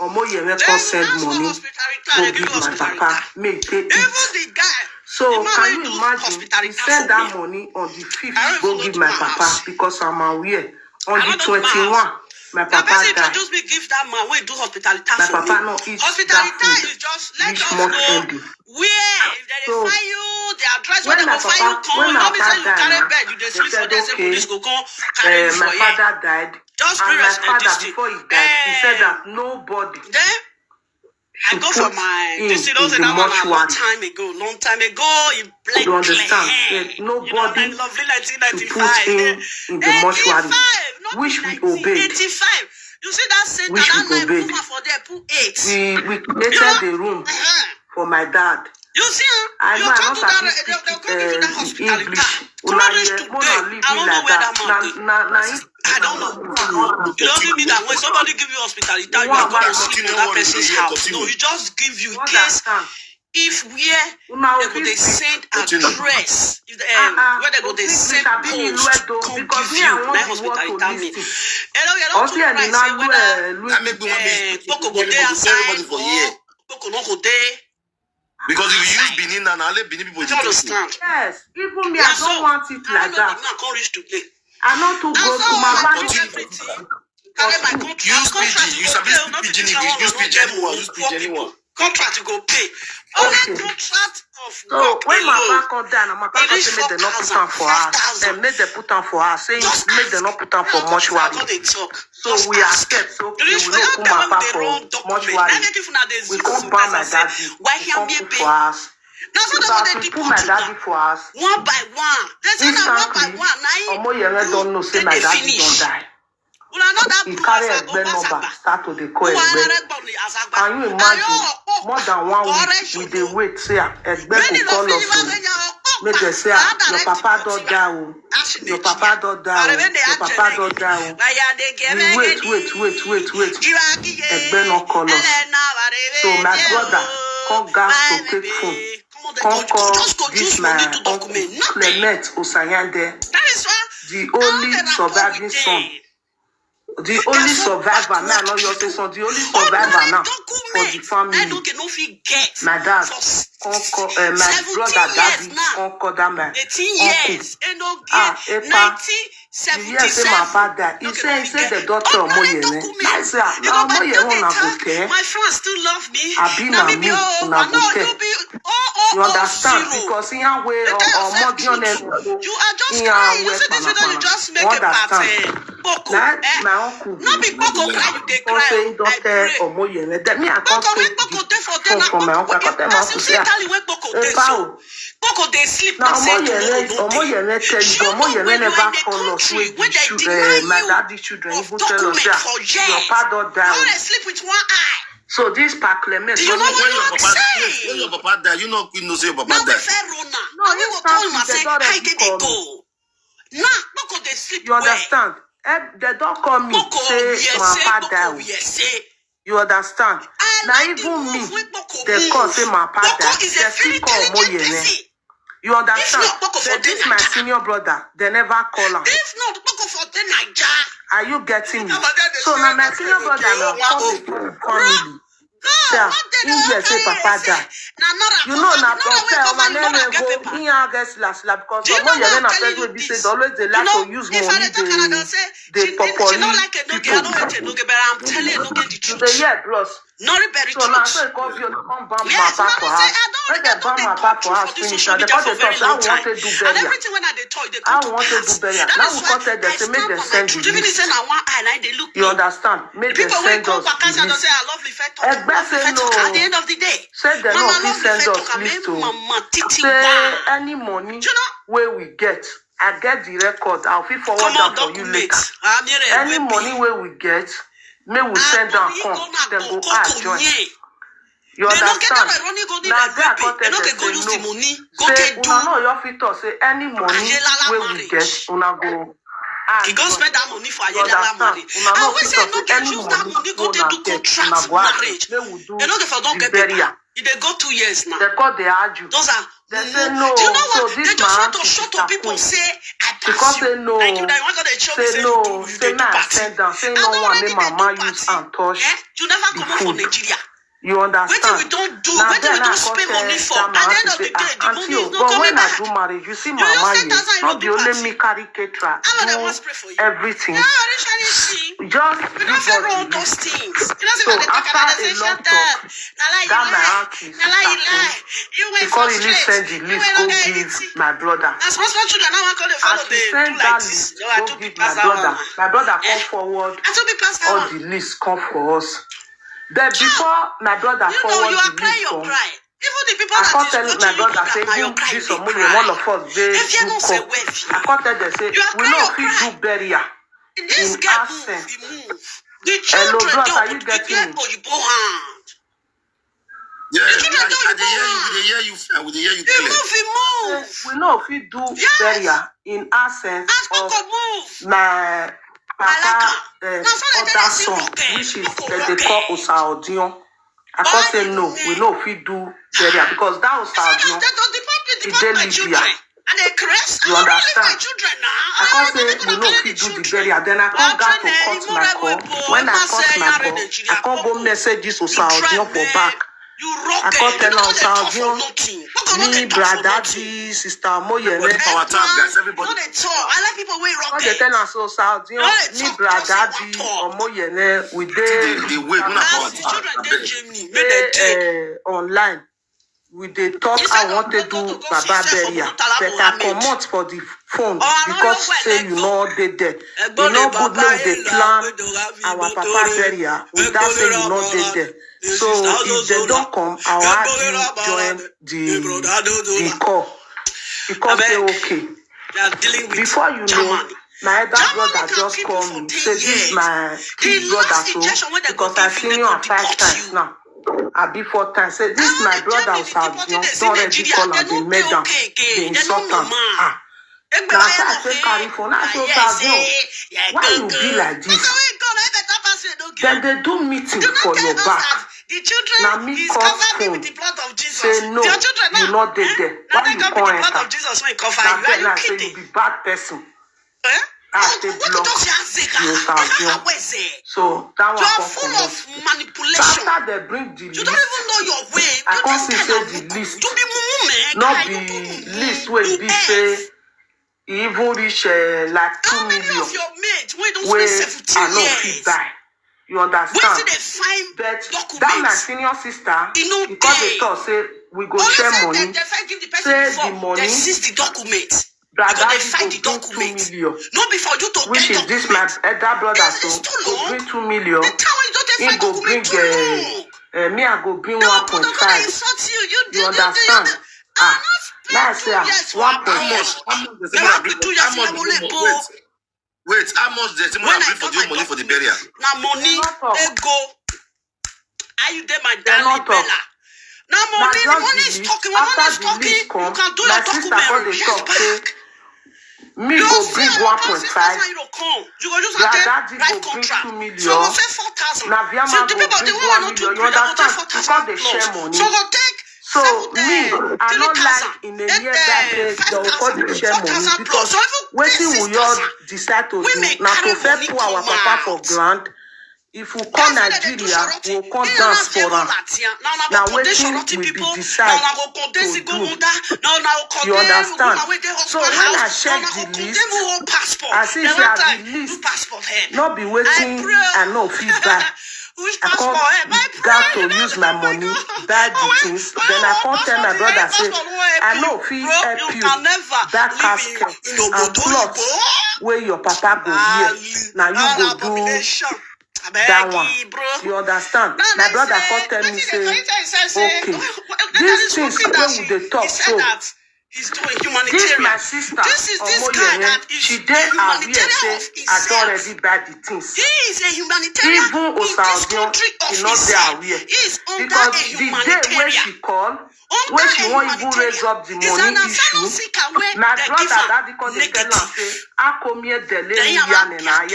D: Omoyemi
A: Then
D: come
A: you
D: send
A: ask for
D: money
A: hospitality,
D: go
A: they give
D: give
A: you
D: my
A: hospitality.
D: papa make take
A: Even
D: eat.
A: the guy,
D: So
A: the man
D: can
A: wey
D: you
A: do
D: imagine?
A: hospitality
D: He send
A: for
D: that
A: me.
D: money on the 5th
A: I don't
D: go
A: even know
D: give
A: to
D: my
A: my
D: papa
A: house.
D: because I'm aware. On
A: I
D: the
A: don't know to my
D: 21,
A: house.
D: my
A: The
D: papa
A: person
D: died.
A: introduce me, give that man wey do hospitality
D: My
A: for
D: papa
A: me.
D: no eat that
A: Hospitality
D: food.
A: is just let
D: This
A: us
D: month
A: know
D: ending.
A: where if they
D: So
A: find you, the address where
D: when
A: they
D: my
A: go find you
D: papa,
A: come.
D: when
A: You
D: my
A: know me say
D: papa
A: you
D: died,
A: carry
D: now,
A: bed, you dey
D: they
A: sleep for
D: said
A: there, say
D: okay.
A: police go come carry you
D: My
A: for here.
D: father died,
A: Just
D: and
A: bring
D: my
A: us
D: father
A: this thing.
D: before he died, he said that nobody
A: Then I
D: should
A: go for
D: put
A: my
D: him
A: this
D: in
A: thing. Those
D: the
A: that one a long
D: mortuary.
A: time ago, he bled
D: You understand?
A: clear.
D: That
A: You know,
D: nobody
A: like lovely
D: should put
A: 1995.
D: him in the mortuary,
A: 85, not
D: which we
A: 19,
D: obeyed.
A: 85. You see that center,
D: Which
A: that
D: we
A: night
D: obeyed.
A: woman for there, put 8.
D: We
A: You
D: created
A: know?
D: the room
A: Uh-huh.
D: for my dad.
A: You see,
D: I
A: you
D: know I
A: talk
D: not
A: to that,
D: sabi
A: they'll
D: speak
A: come give you that hospitality.
D: English.
A: Come
D: Una
A: on, reach
D: hear,
A: today.
D: una leave
A: I
D: me
A: don't know
D: like
A: where
D: that.
A: that man is. I don't know. It doesn't mean that when somebody give you hospitality, you are going to sleep in that person's house. No, he just give you in
D: You
A: case
D: understand?
A: if where
D: Una
A: they go
D: fit
A: they
D: speak.
A: send address, if the, where they go they send post, come
D: because
A: give
D: me
A: you
D: I want
A: that
D: the world to
A: hospitality mean.
D: listen.
A: Hello, you don't
D: Also,
A: too
D: I
A: right
D: did
A: say
D: not
A: whether
E: I make me
A: Boko go
E: everybody
A: there outside
E: for
A: or
E: year.
A: Boko no go there.
E: Because if you use
A: Outside.
E: Benin and all Benin people,
A: You don't understand.
D: Yes, even me,
A: Yeah,
D: I don't want it
A: I
D: like
A: know
D: that.
A: the man can't reach today.
D: I know to
A: And
D: go
A: so
D: to my
A: I do
D: wife.
A: everything. Carry my contract.
E: use
A: Contract
E: PG,
A: you
E: use
A: go
E: a
A: pay. Not
E: PG
A: because
E: English, use
A: I
E: PG
A: get
E: anyone,
A: money.
E: use
A: Poor
E: PG
A: people.
E: anyone.
A: Contract you go pay. Only
D: Okay.
A: contract of
D: So
A: work
D: when my
A: alone.
D: back come down, my
A: It
D: back
A: is
D: say make them not put
A: 4,000,
D: on for us.
A: 5,000.
D: Then make them put on for us. Saying
A: Just
D: make them not put on for mortuary.
A: So
D: So we are scared. So okay, we don't put my back for mortuary. We come buy my daddy.
A: Why
D: We
A: can't
D: come
A: be
D: cook
A: pay?
D: for us.
A: Now so
D: Because
A: that
D: we
A: they
D: put my
A: deport
D: daddy
A: you
D: for us.
A: one by one. They say that one by
D: Instantly,
A: one. Now
D: Omoyemi don't know say
A: then
D: my
A: they
D: daddy
A: finish.
D: don't die.
A: Well, another
D: He
A: proof
D: carry
A: as
D: Egbe number, start to the call
A: Who are
D: Egbe.
A: another body as a
D: Can you imagine? More than 1 week, we dey wait say Egbe go call us o. Make dem say your papa don die o. Your papa don die o. Your papa don die o. We wait. Egbe no call us. So my brother come gas to take phone. Come call this my uncle Clement Osayande,
A: That is why
D: the only surviving son. The only survivor now, not your son, the only survivor now for the family. My dad, my brother daddy, uncle that my
A: 18 years.
D: uncle. Epa, the year say my father, he said the daughter of Omoyemi. I say, now Omoyemi una go care.
A: My friends still love me.
D: Abi na me una go care. You understand? Because in your way, or more
A: you are just crying. You see this video, you just make a pattern.
D: my uncle.
A: Not be Boko cry, you dey
D: Don't
A: cry.
D: say
A: I
D: daughter
A: pray.
D: of Omoyemi. That me I
A: Boko
D: can't
A: make Boko dey for them.
D: from my uncle. I can't tell my uncle say,
A: so Boko dey sleep.
D: now
A: Not say tomorrow no dey.
D: Omoyemi tell you, Omoyemi never call us with the my daddy children. Even tell us, your father
A: How they
D: died.
A: sleep with one eye?
D: So this parliament.
A: Do you know what I'm saying?
E: When your papa die, you know say your papa
A: now
E: die.
A: we fair Rona.
D: No,
A: we will tell him and say, how did they go? Nah, not go they sleep.
D: You understand? They don't call me say my papa die. You understand? Now even me, they call say my papa die. They still call Moyene. You understand? This my senior brother. They never call him.
A: If not, for the Niger.
D: Are you getting me? So now my senior brother now call the family. Yeah, India say papa die. You know na prepare my name go in against last because some of your friends will be said always they like to use money they popoli people.
A: I'm telling you, no get the truth.
D: The year bros.
A: Not very
D: so now so come you come bam my papa for house. When they bam my papa for house finish and they come to talk I want to do burial.
A: And everything when I dey talk they
D: I want to do burial. Now we come tell them say make them send the list. You understand? Make them send us the list. Egbe say no.
A: At the end of the day,
D: say they no fit send us list to say any money where we get. I get the record. I'll fit forward them for you later. Any money where we get, may we send them come. Then go join. You understand? Now they are content say no. Say una know your fit talk say any money where we get, una go.
A: He go spend that money for Ayedala money. I always say no get use that money go to do contract marriage. They no get for don't get paper. They go 2 years now.
D: They call they argue.
A: Those are.
D: They say no.
A: Do you know what?
D: So
A: they just want to show to people say I pass
D: because
A: you.
D: they know.
A: Like you that you want to show me
D: say no. Say now send down. Say no one make mama use and touch.
A: You never come out from Nigeria.
D: You understand?
A: What we don't do, what we don't spend money for. At the end of the day, the money is not coming back.
D: But when I do marriage, you see mama you not the only me carry caterer, do everything. Just do those
A: things.
D: So after a long talk, that my auntie because he really send the list go give my brother. As he send that list go give my brother come forward, all the list come for us. But before my brother forward the list come, I can't tell my brother say you this or money one of us they do come. I can't tell them say we know if you do burial in absence. Hello, bros, are you getting me?
E: Yeah, I hear you. I will hear you clear.
D: We know if you do burial in absence of my papa other son, which is that they call Osaodion. I can't say no. We know if you do burial because that Osaodion is Libya. You understand? I can't say we know if you do the burial. Then I can't go to cut my call. When I cut my call, I can't go message this Osaodion for back. I can't tell Osaodion, me, brother, sister Moyene.
E: Our time, guys, everybody.
A: I like people way wrong.
D: They tell us Osaodion, me, brother, or Moyene, we dey online. We dey talk. I want to do Baba burial, but I come out for the phone because say you know they there. You know good luck they plan our Papa burial without say you know they there. So if they don't come, I'll have you join the call because they okay. Before you know, my elder brother just called me. Say this is my kid brother so because I seen you 5 times now. I be 4 times. Say this my brother Osaodion don't already call and they made them. They insult them. Now I say carry phone. I say Osaodion, why you be like this? Then they do meeting for your back. Now me call phone. Say no, you not dead there. Why you call enter? Now then I say you be bad person. I say block you Osaodion. So that one come
A: full of manipulation.
D: So after they bring the list,
A: you don't even know your way.
D: I can't say the list. Not the list where be say even reach like 2 million. Where I know fit buy. You understand? But that my senior sister, because they thought say we go share money, say the money. Brother, they go bring 2 million.
A: No, before you to
D: which is this my elder brother so go bring 2 million. He go bring me I go bring 1.5. You understand? Now I say 1.5.
E: Wait, how much does someone agree for the money for the burial?
A: Now money, ego. Are you there, my darling Bella? Now, money is talking. When money is talking, you can do your document. Yes, back.
D: Me go bring 1.5.
A: You go use write contract. So go say 4,000. So the people, the one not to agree, they go take 4,000 plus. So go take.
D: So me, I don't like in a year that they will call the share money because waiting we all decide to do now to fair put our papa for grant. If we call Nigeria, we will call dance for them. Now waiting will be decided to do. You understand? So when I check the list, I see that the list not be waiting and no feedback. I got to use my money, buy the things. Then I can't tell my brother, say, I know if he help you, that casket and clothes where your papa go here. Now you go do that one. You understand? My brother can't tell me, say, okay, these things where they talk so.
A: He's doing humanitarian.
D: This my sister.
A: This is this guy that is
D: she did humanitarian. I don't already buy the things.
A: He is a humanitarian.
D: Even
A: in this country of himself. He is under
D: because
A: a humanitarian.
D: The day when she called, when she won't even raise up the money issue, my brother daddy called the tell her say, I come here delay yan and I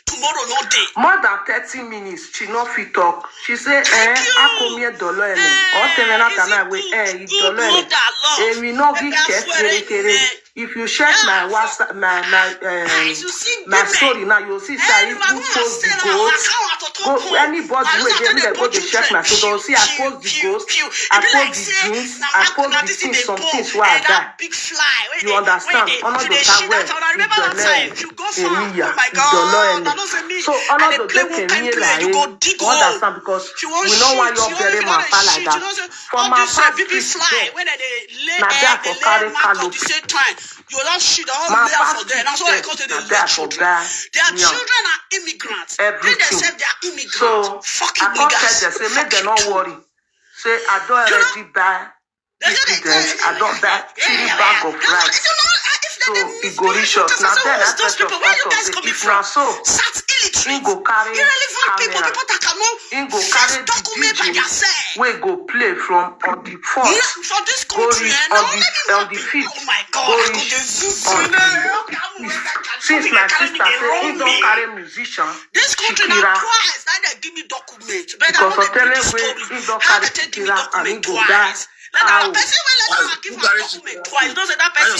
A: tomorrow no day.
D: More than 30 minutes, she no fit talk. She say, I come here dollar and or tell me not I wait, dollar. And we know we get if you check my WhatsApp, my story now, you'll see say I post the ghost. Go anybody who they go to check my story, they'll see I post the ghost, I post the jeans, I post the things, some things where I die. You understand? All of the time where so all of the day can hear like you understand because we know why you're very my like that. For my past now that for carry canopy.
A: You don't shit all the way for them. That's why I call it the children. Their children are immigrants. They themselves they are immigrants.
D: So
A: fucking
D: I can't say make them not worry. Say I don't already buy ingredients. I don't buy 3 bags of rice. So it go reach us. Now then I tell you if now so he go carry camera. He go carry the DJ we go play from on the 4th go reach on the 5th go reach on the since my sister say he don't carry musician Shikira because of telling way he don't carry Shikira and he go die.
A: That person will let you give document twice. Don't say that person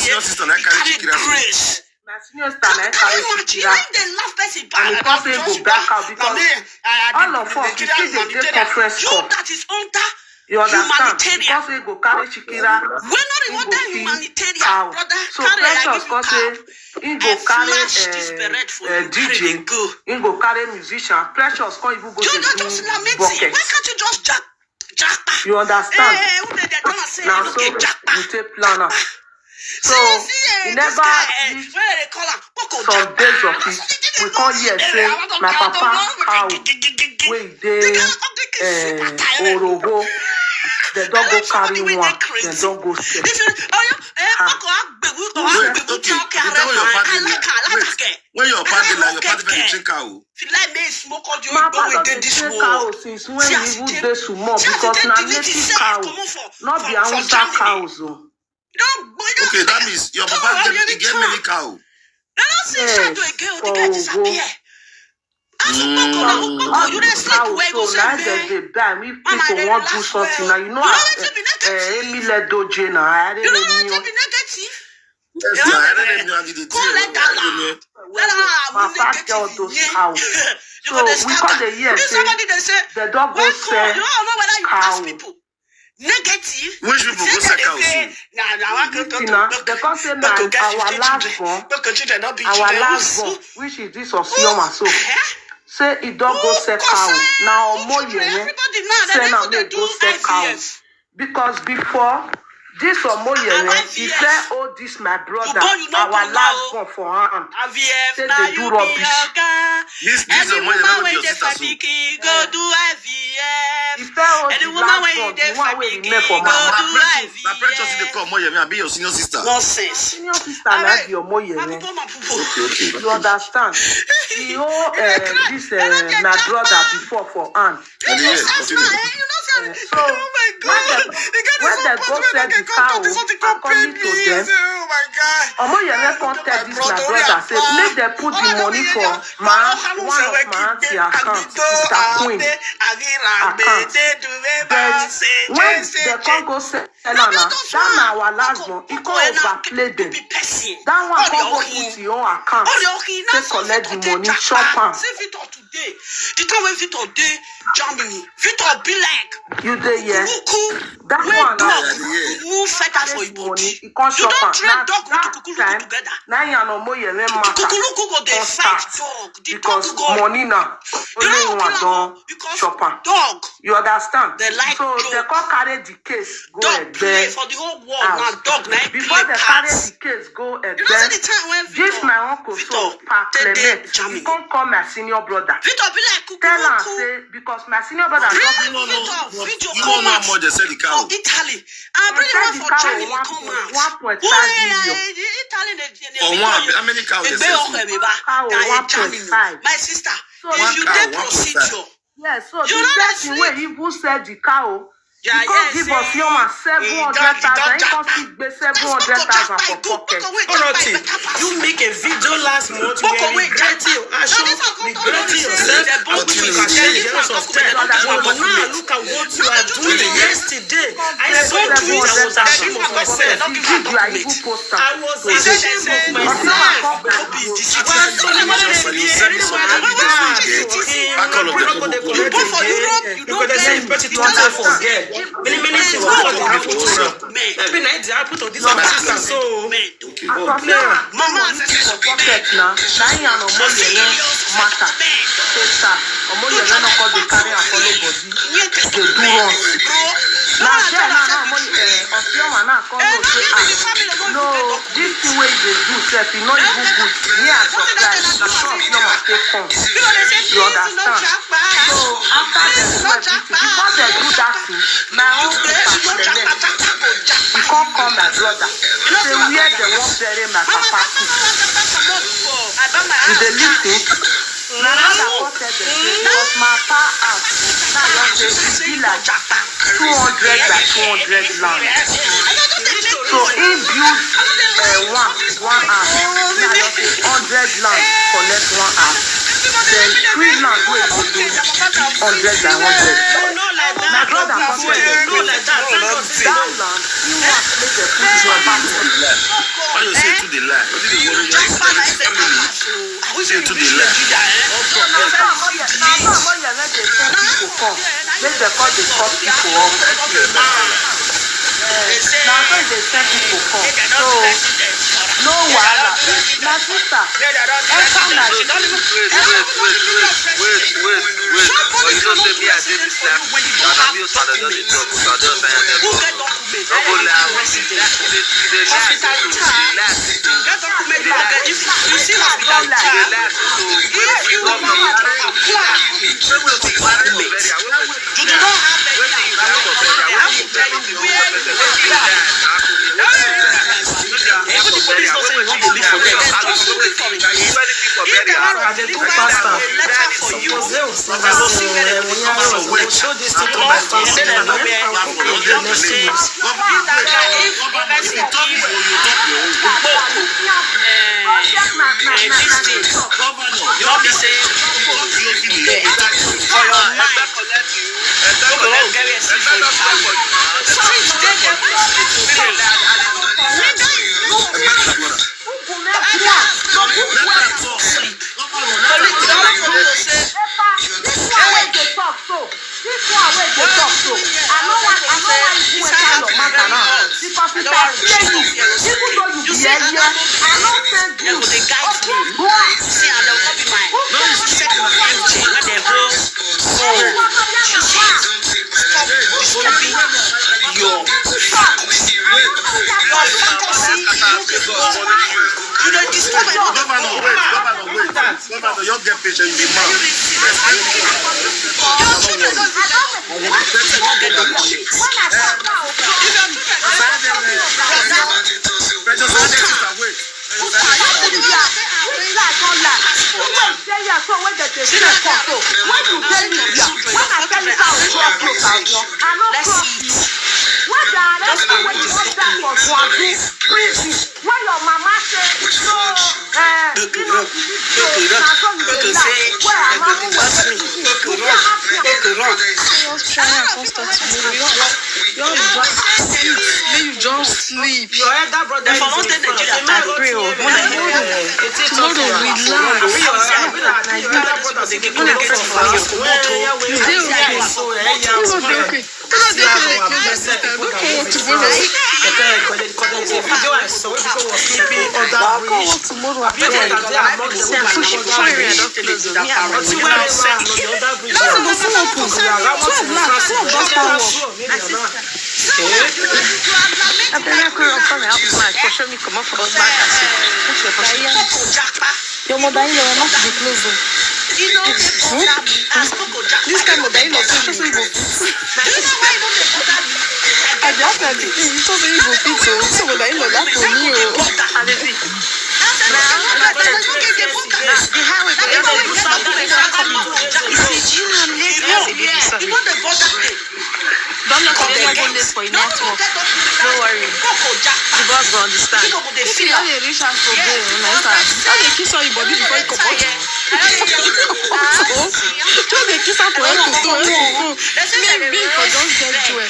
A: carry grace.
D: My senior sister carry Shikira and the person go back out because all of us we still dey conference call.
A: That is under
D: you understand? Because we go carry Shikira,
A: we're not even that humanitarian,
D: cow.
A: brother.
D: So Precious cause he go carry DJ, he go carry musician. Precious can't even go to do bucket.
A: Why can't you just jack?
D: You understand? Now so we take plan out. So he never reach some days of it. We can't hear say my papa cow wey dey Orobo. They don't go carry one. They don't go sell.
E: When your party drink cow.
D: My father dey drink cow since when he even dey small because na native cow, not the Hausa cows o.
E: Okay, that means your papa get many cow.
D: For Ogo. You dey sleep where go say they die. If people want do something now, you know Emile Doje now. I don't know. My papa tell those cows. So we call the year say the dog go sell cow.
A: Negative.
E: Which people go sell cows?
D: Because say our last born, which is this Osioma so. Say it don't go sell cow. Now more say now they go sell cow. Because before this Omoyele, he said, oh, this my brother, our last born for hand. Say they do rubbish.
E: This Omoyele will be your sister soon.
A: Go do IVF.
D: He said, oh, the last born, the one wey remain for my
E: na Precious dey call Omoyele, I be your senior sister.
A: Nonsense.
D: Senior sister like the Omoyele.
E: Okay.
D: You understand? the whole this my brother before for Anne.
E: So
D: When they go sell the cow, according to them, Omoyele contact this my brother say make they put the money for one of my auntie account, Sister Queen account. But when they can't go sell that na our last one, he can't overplay them. That one can't go put your own account, take collect the money, chop am.
A: The time when Victor dey Germany, Victor be like
D: you dey here. That one
A: move better for your body.
D: He can't
A: You
D: chop
A: don't
D: am.
A: trade dog with
D: That
A: Kukuluku
D: time,
A: together.
D: na yan Omoyele matter
A: Kukuluku go dey
D: don
A: fight
D: start
A: dog. The
D: because
A: dog go.
D: money na
A: You
D: only
A: don't
D: one
A: kill
D: don
A: am because
D: chop am.
A: dog.
D: You understand?
A: They like
D: so
A: joke.
D: they can't carry the case go
A: Dog play
D: Egbe
A: for the whole world now.
D: house.
A: Dog now
D: Before
A: play
D: they carry
A: cards.
D: the case go
A: You know see the
D: Egbe,
A: time when
D: this
A: Victor,
D: my uncle so pa
A: they dey
D: Clement,
A: Germany.
D: he can't call my senior brother.
A: Victor be like
D: Tell am
A: Kukuluku.
D: say because my senior brother
A: Bring
D: just
E: you don't know
A: Victor
E: you don't know how
A: come
E: much they sell the cow.
A: for Italy. And bring
D: sell
A: one
D: the
A: for
D: cow
A: Germany come out.
D: 1.5 million.
A: Italy
E: For one, how many cows they sell?
D: Cow
A: Germany.
D: 1.5.
A: My sister,
D: So
A: if
E: one
A: you
E: cow,
A: take
E: 1.5.
A: procedure,
D: Yes, so
A: You
D: the
A: know that
D: person
A: sleep?
D: wey even sell the cow, he
A: yeah,
D: can't give us human 700,000. He can't still pay 700,000 for pocket.
F: Dorothy, you make a video last month where you regretting your action, regretting yourself, and you can share the years of time. But now look at what you are doing yesterday. I saw it, I was ashamed of myself.
D: The video I even post am.
F: I was ashamed of myself. Many things will happen to maybe night they happen to this my sister. So
D: Mama for pocket now. Na him and Omoyele matter. Omoyele no come dey carry am follow body. Dey do us. Now there now Ofioma now come go say no, this thing wey you dey do sef e no even good. Me as surprise na so Ofioma take come. You understand? So after dem do everything, before dem do that thing, my uncle he come call my brother. Say where dem wan bury my papa too. You dey lis ten? My brother come tell dem say because my papa house now don say e be like 200 by 200 land. So he build one house. Now don say 100 land collect one house. Then 3 land wey go do 100 by 100. My brother come tell dem say that land he want make dem put your back.
E: Why you say to the lie? What did they worry you? Say to the lie.
D: Now Omoyele dey send people come make dem come dey cut people off. Now so dey send people come. So no wahala. My sister, enter my
B: Wait. But you don't say me I did this life. And I'm used to the dirty talk. So I don't say I did talk. No go lie.
E: Governor, you get patient, you be mad.
D: India, so when they see the photo, when you tell India, when I tell you how to cross you, I not cross you. When they arrest you, when you want that for Guadu, prison, when your mama say, no, you know, so now so you dey lie, where am I going to you dey happy.
G: You just sleep.
F: Your elder brother is in Nigeria.
G: Tomorrow,
H: your mother in law not be close.
A: You know,
H: This time mother in law so you go fit. I just said you so you go fit so mother in law that for me
G: Don't let anyone late for your network. Don't worry. The boss will understand.
H: If you don't reach out for bail, don't kiss on your body before you come out. Don't kiss out for her to go. Me for don't get to it.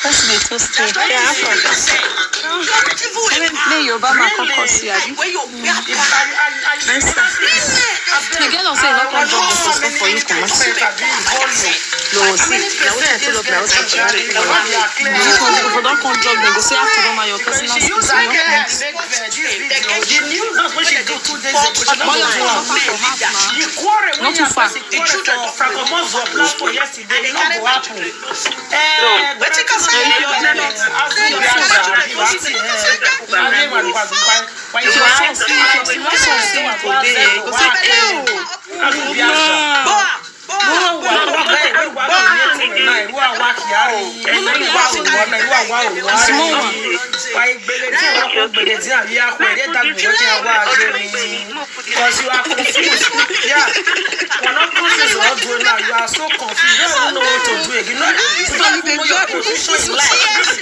H: That's the two step. Me Obama caucus here. The girl don't say not come drop the stuff for you come. No, see, now what I tell up now. If you don't come drop them, go say after all my your personal space. Not too far.
F: Because you are confused. Yeah. You're not confused what doing now. You are so confused. You don't know what to do. You know your position in life.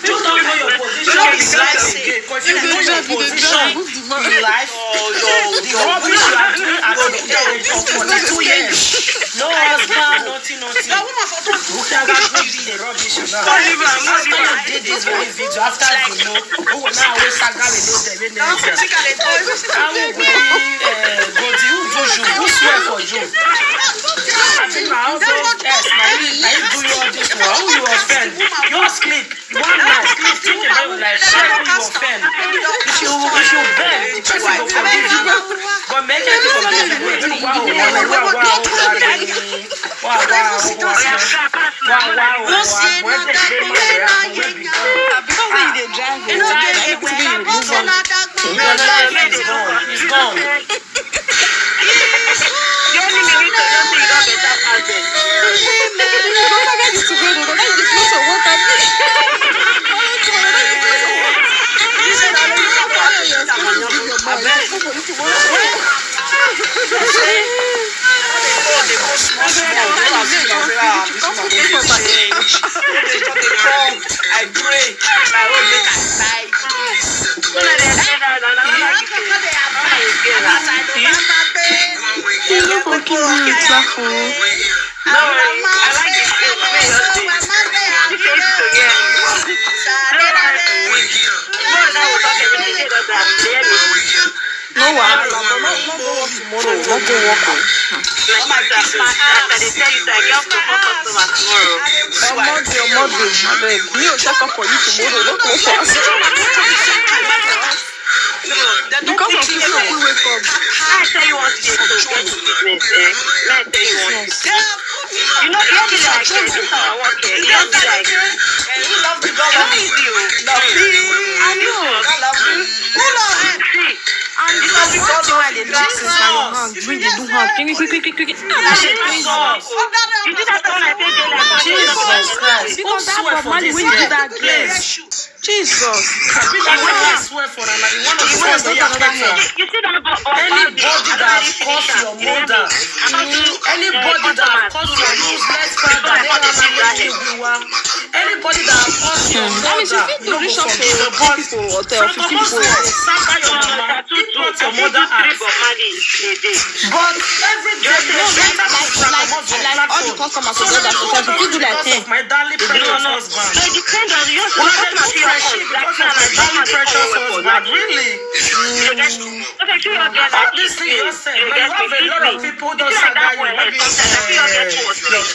F: You don't know your position in life again. Because you know your position in life. The rubbish you are doing at the age of 42 years. No husband, nothing. Who can do the rubbish now? After you did this very video, after you know, who will now always saga with those I will go to you, who swear for you? I think my husband, yes, I do you all this one. Who you offend? You sleep. One night, sleep, think about your life, share who you offend. If you beg, the person will forgive you. But make it forgive you. He's gone. I pray.
H: Because of people who wake up.
G: I tell you what to get to business, let me tell you one. You know, you be like, this is how I work here. You don't be like, you love the God of you. I know. See, and because you got to where they do since now, bring the do hand. Quick. You did that when I paid you like
F: Jesus Christ.
H: because that was money when you do that place. Jesus.
F: I swear for her, like, one of the ones that you
G: see that
F: anybody that calls your mother, anybody that calls your useless father, anybody that calls your mother,
H: you know, reach up to people or 50 people.
F: Your mother but every day,
H: like all the customers will go that sometimes people do like hey.
F: My darling precious husband.
G: They depend on you.
F: Friendship because of my darling precious husband. Really? All this thing you said, but you have a lot of people who don't saga you. Maybe your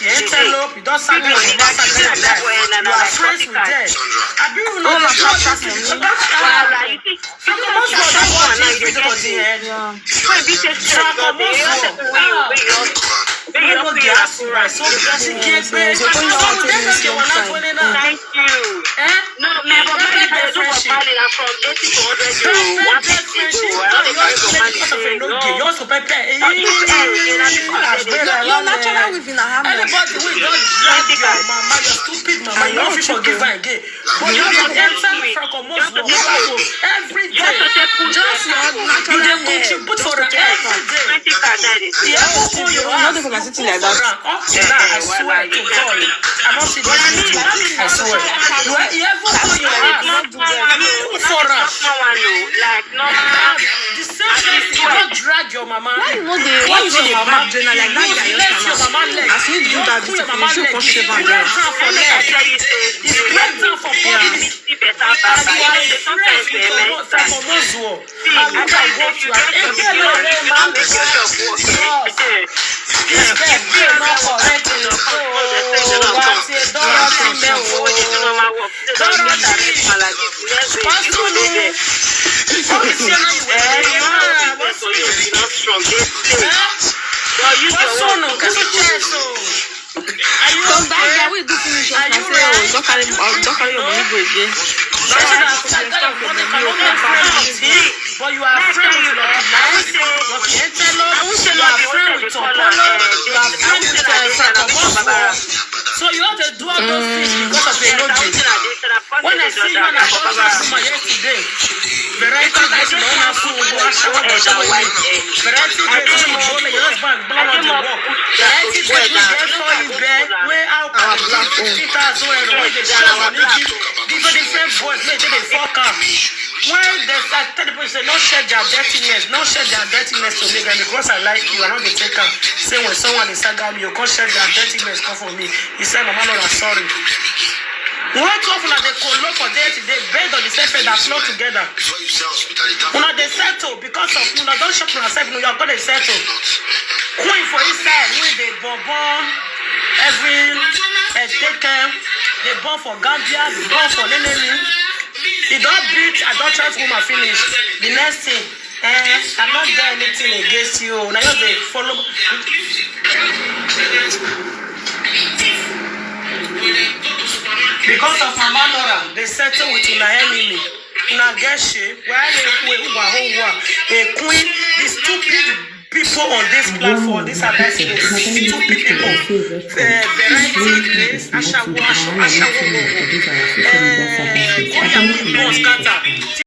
F: antelope, you don't saga you, you don't saga your life. You are friends with them. Have you know the process in the
G: Thank you. No, never mind. From 80 to 100
F: you also prepare. You're
H: natural within a hammer.
F: Anybody who don't drag your mama, your stupid mama, you don't forgive her again. But you have to enter every day. Just you don't contribute for her every day. You ever pull your ass up to that? I swear to God. I'm not sitting there. I swear. You ever pull your ass for her? The same thing, you don't drag your mama.
H: Why you know they grab Jenna like that?
F: You let your mama leg.
H: As you do that, you should come shave her.
F: It's great down for body. And you are friends with Omozuo. And look at what you are.
H: Come back there, we do finish what I say. Oh, don't carry your money go again.
F: But you are friends with Lucky Antelope, you are friends with Topolo, you are friends with Francomoso. So you have to do all those things because of your logic. When I see you and I saw you yesterday, variety days in all our food, variety days in all your husband, blow on the wall. Variety days we get for you bed, where out of 50,000 when they show different boys, maybe they fuck up. When they start telling people, say, don't share their dirtiness to me, and because I like you, I don't take them. Say when someone is sagging you can't share their dirtiness, come for me. He said, Mama, Lord, I'm sorry. What often are they call for day to day, bed on the same bed that flow together? When they settle, because of you don't shop on yourself, you're going to settle. Queen for inside, when they born every taken, they born for Gambia, they born for Nenemi. You don't beat adulterous woman finish. The next thing, I'm not doing anything against you. Now they follow. Because of Mama Nora, they settle with una enemy. Una get shit. Why they a queen, the stupid people on this platform, this advice, stupid people. Variety place, Ashawo,